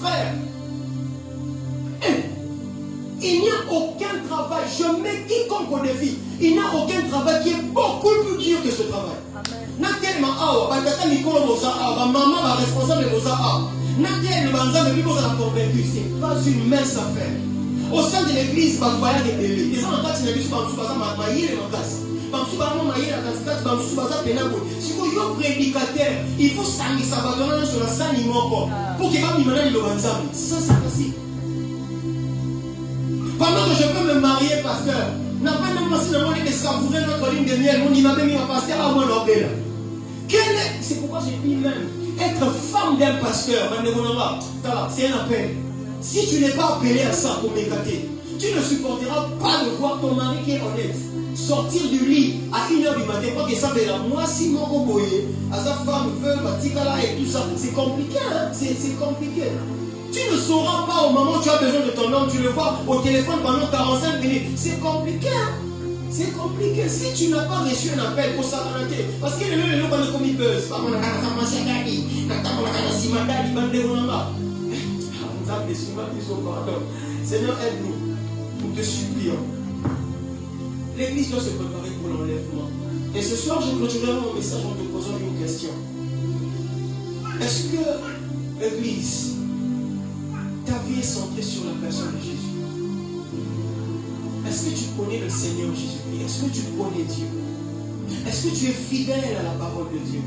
frère, il n'y a aucun travail, je mets quiconque au défi, il n'y a aucun travail qui est beaucoup plus dur que ce travail. C'est pas une mince affaire. Au sein de l'église, les gens prédicateur, il faut s'abandonner sur la scène pour qu'il va me ça, c'est facile. Pendant que je peux me marier, pasteur, n'a pas même de savourer notre ligne de miel, on y va même passer à moi l'obéla. C'est pourquoi j'ai dit même, être femme d'un pasteur, c'est un appel. Si tu n'es pas appelé à ça pour m'écarter, tu ne supporteras pas de voir ton mari qui est honnête sortir du lit à 1h du matin pour que ça veut la moi si mon boboye à sa femme veut matikala et tout ça. C'est compliqué, hein? C'est compliqué. Tu ne sauras pas au moment où tu as besoin de ton homme, tu le vois au téléphone pendant 45 minutes. C'est compliqué, hein? C'est compliqué. Si tu n'as pas reçu un appel pour s'arrêter, parce que le lot va ne commis buzz. Seigneur, aide-nous. Nous te supplions. L'église doit se préparer pour l'enlèvement. Et ce soir, je clôturerai mon message en te posant une question. Est-ce que l'église, ta vie est centrée sur la personne de Jésus? Est-ce que tu connais le Seigneur Jésus-Christ? Est-ce que tu connais Dieu? Est-ce que tu es fidèle à la parole de Dieu?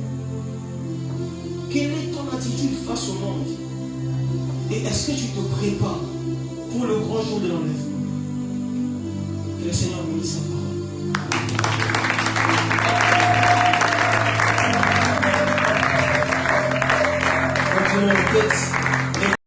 Quelle est ton attitude face au monde? Et est-ce que tu te prépares pour le grand jour de l'enlèvement? Que le Seigneur bénisse sa parole.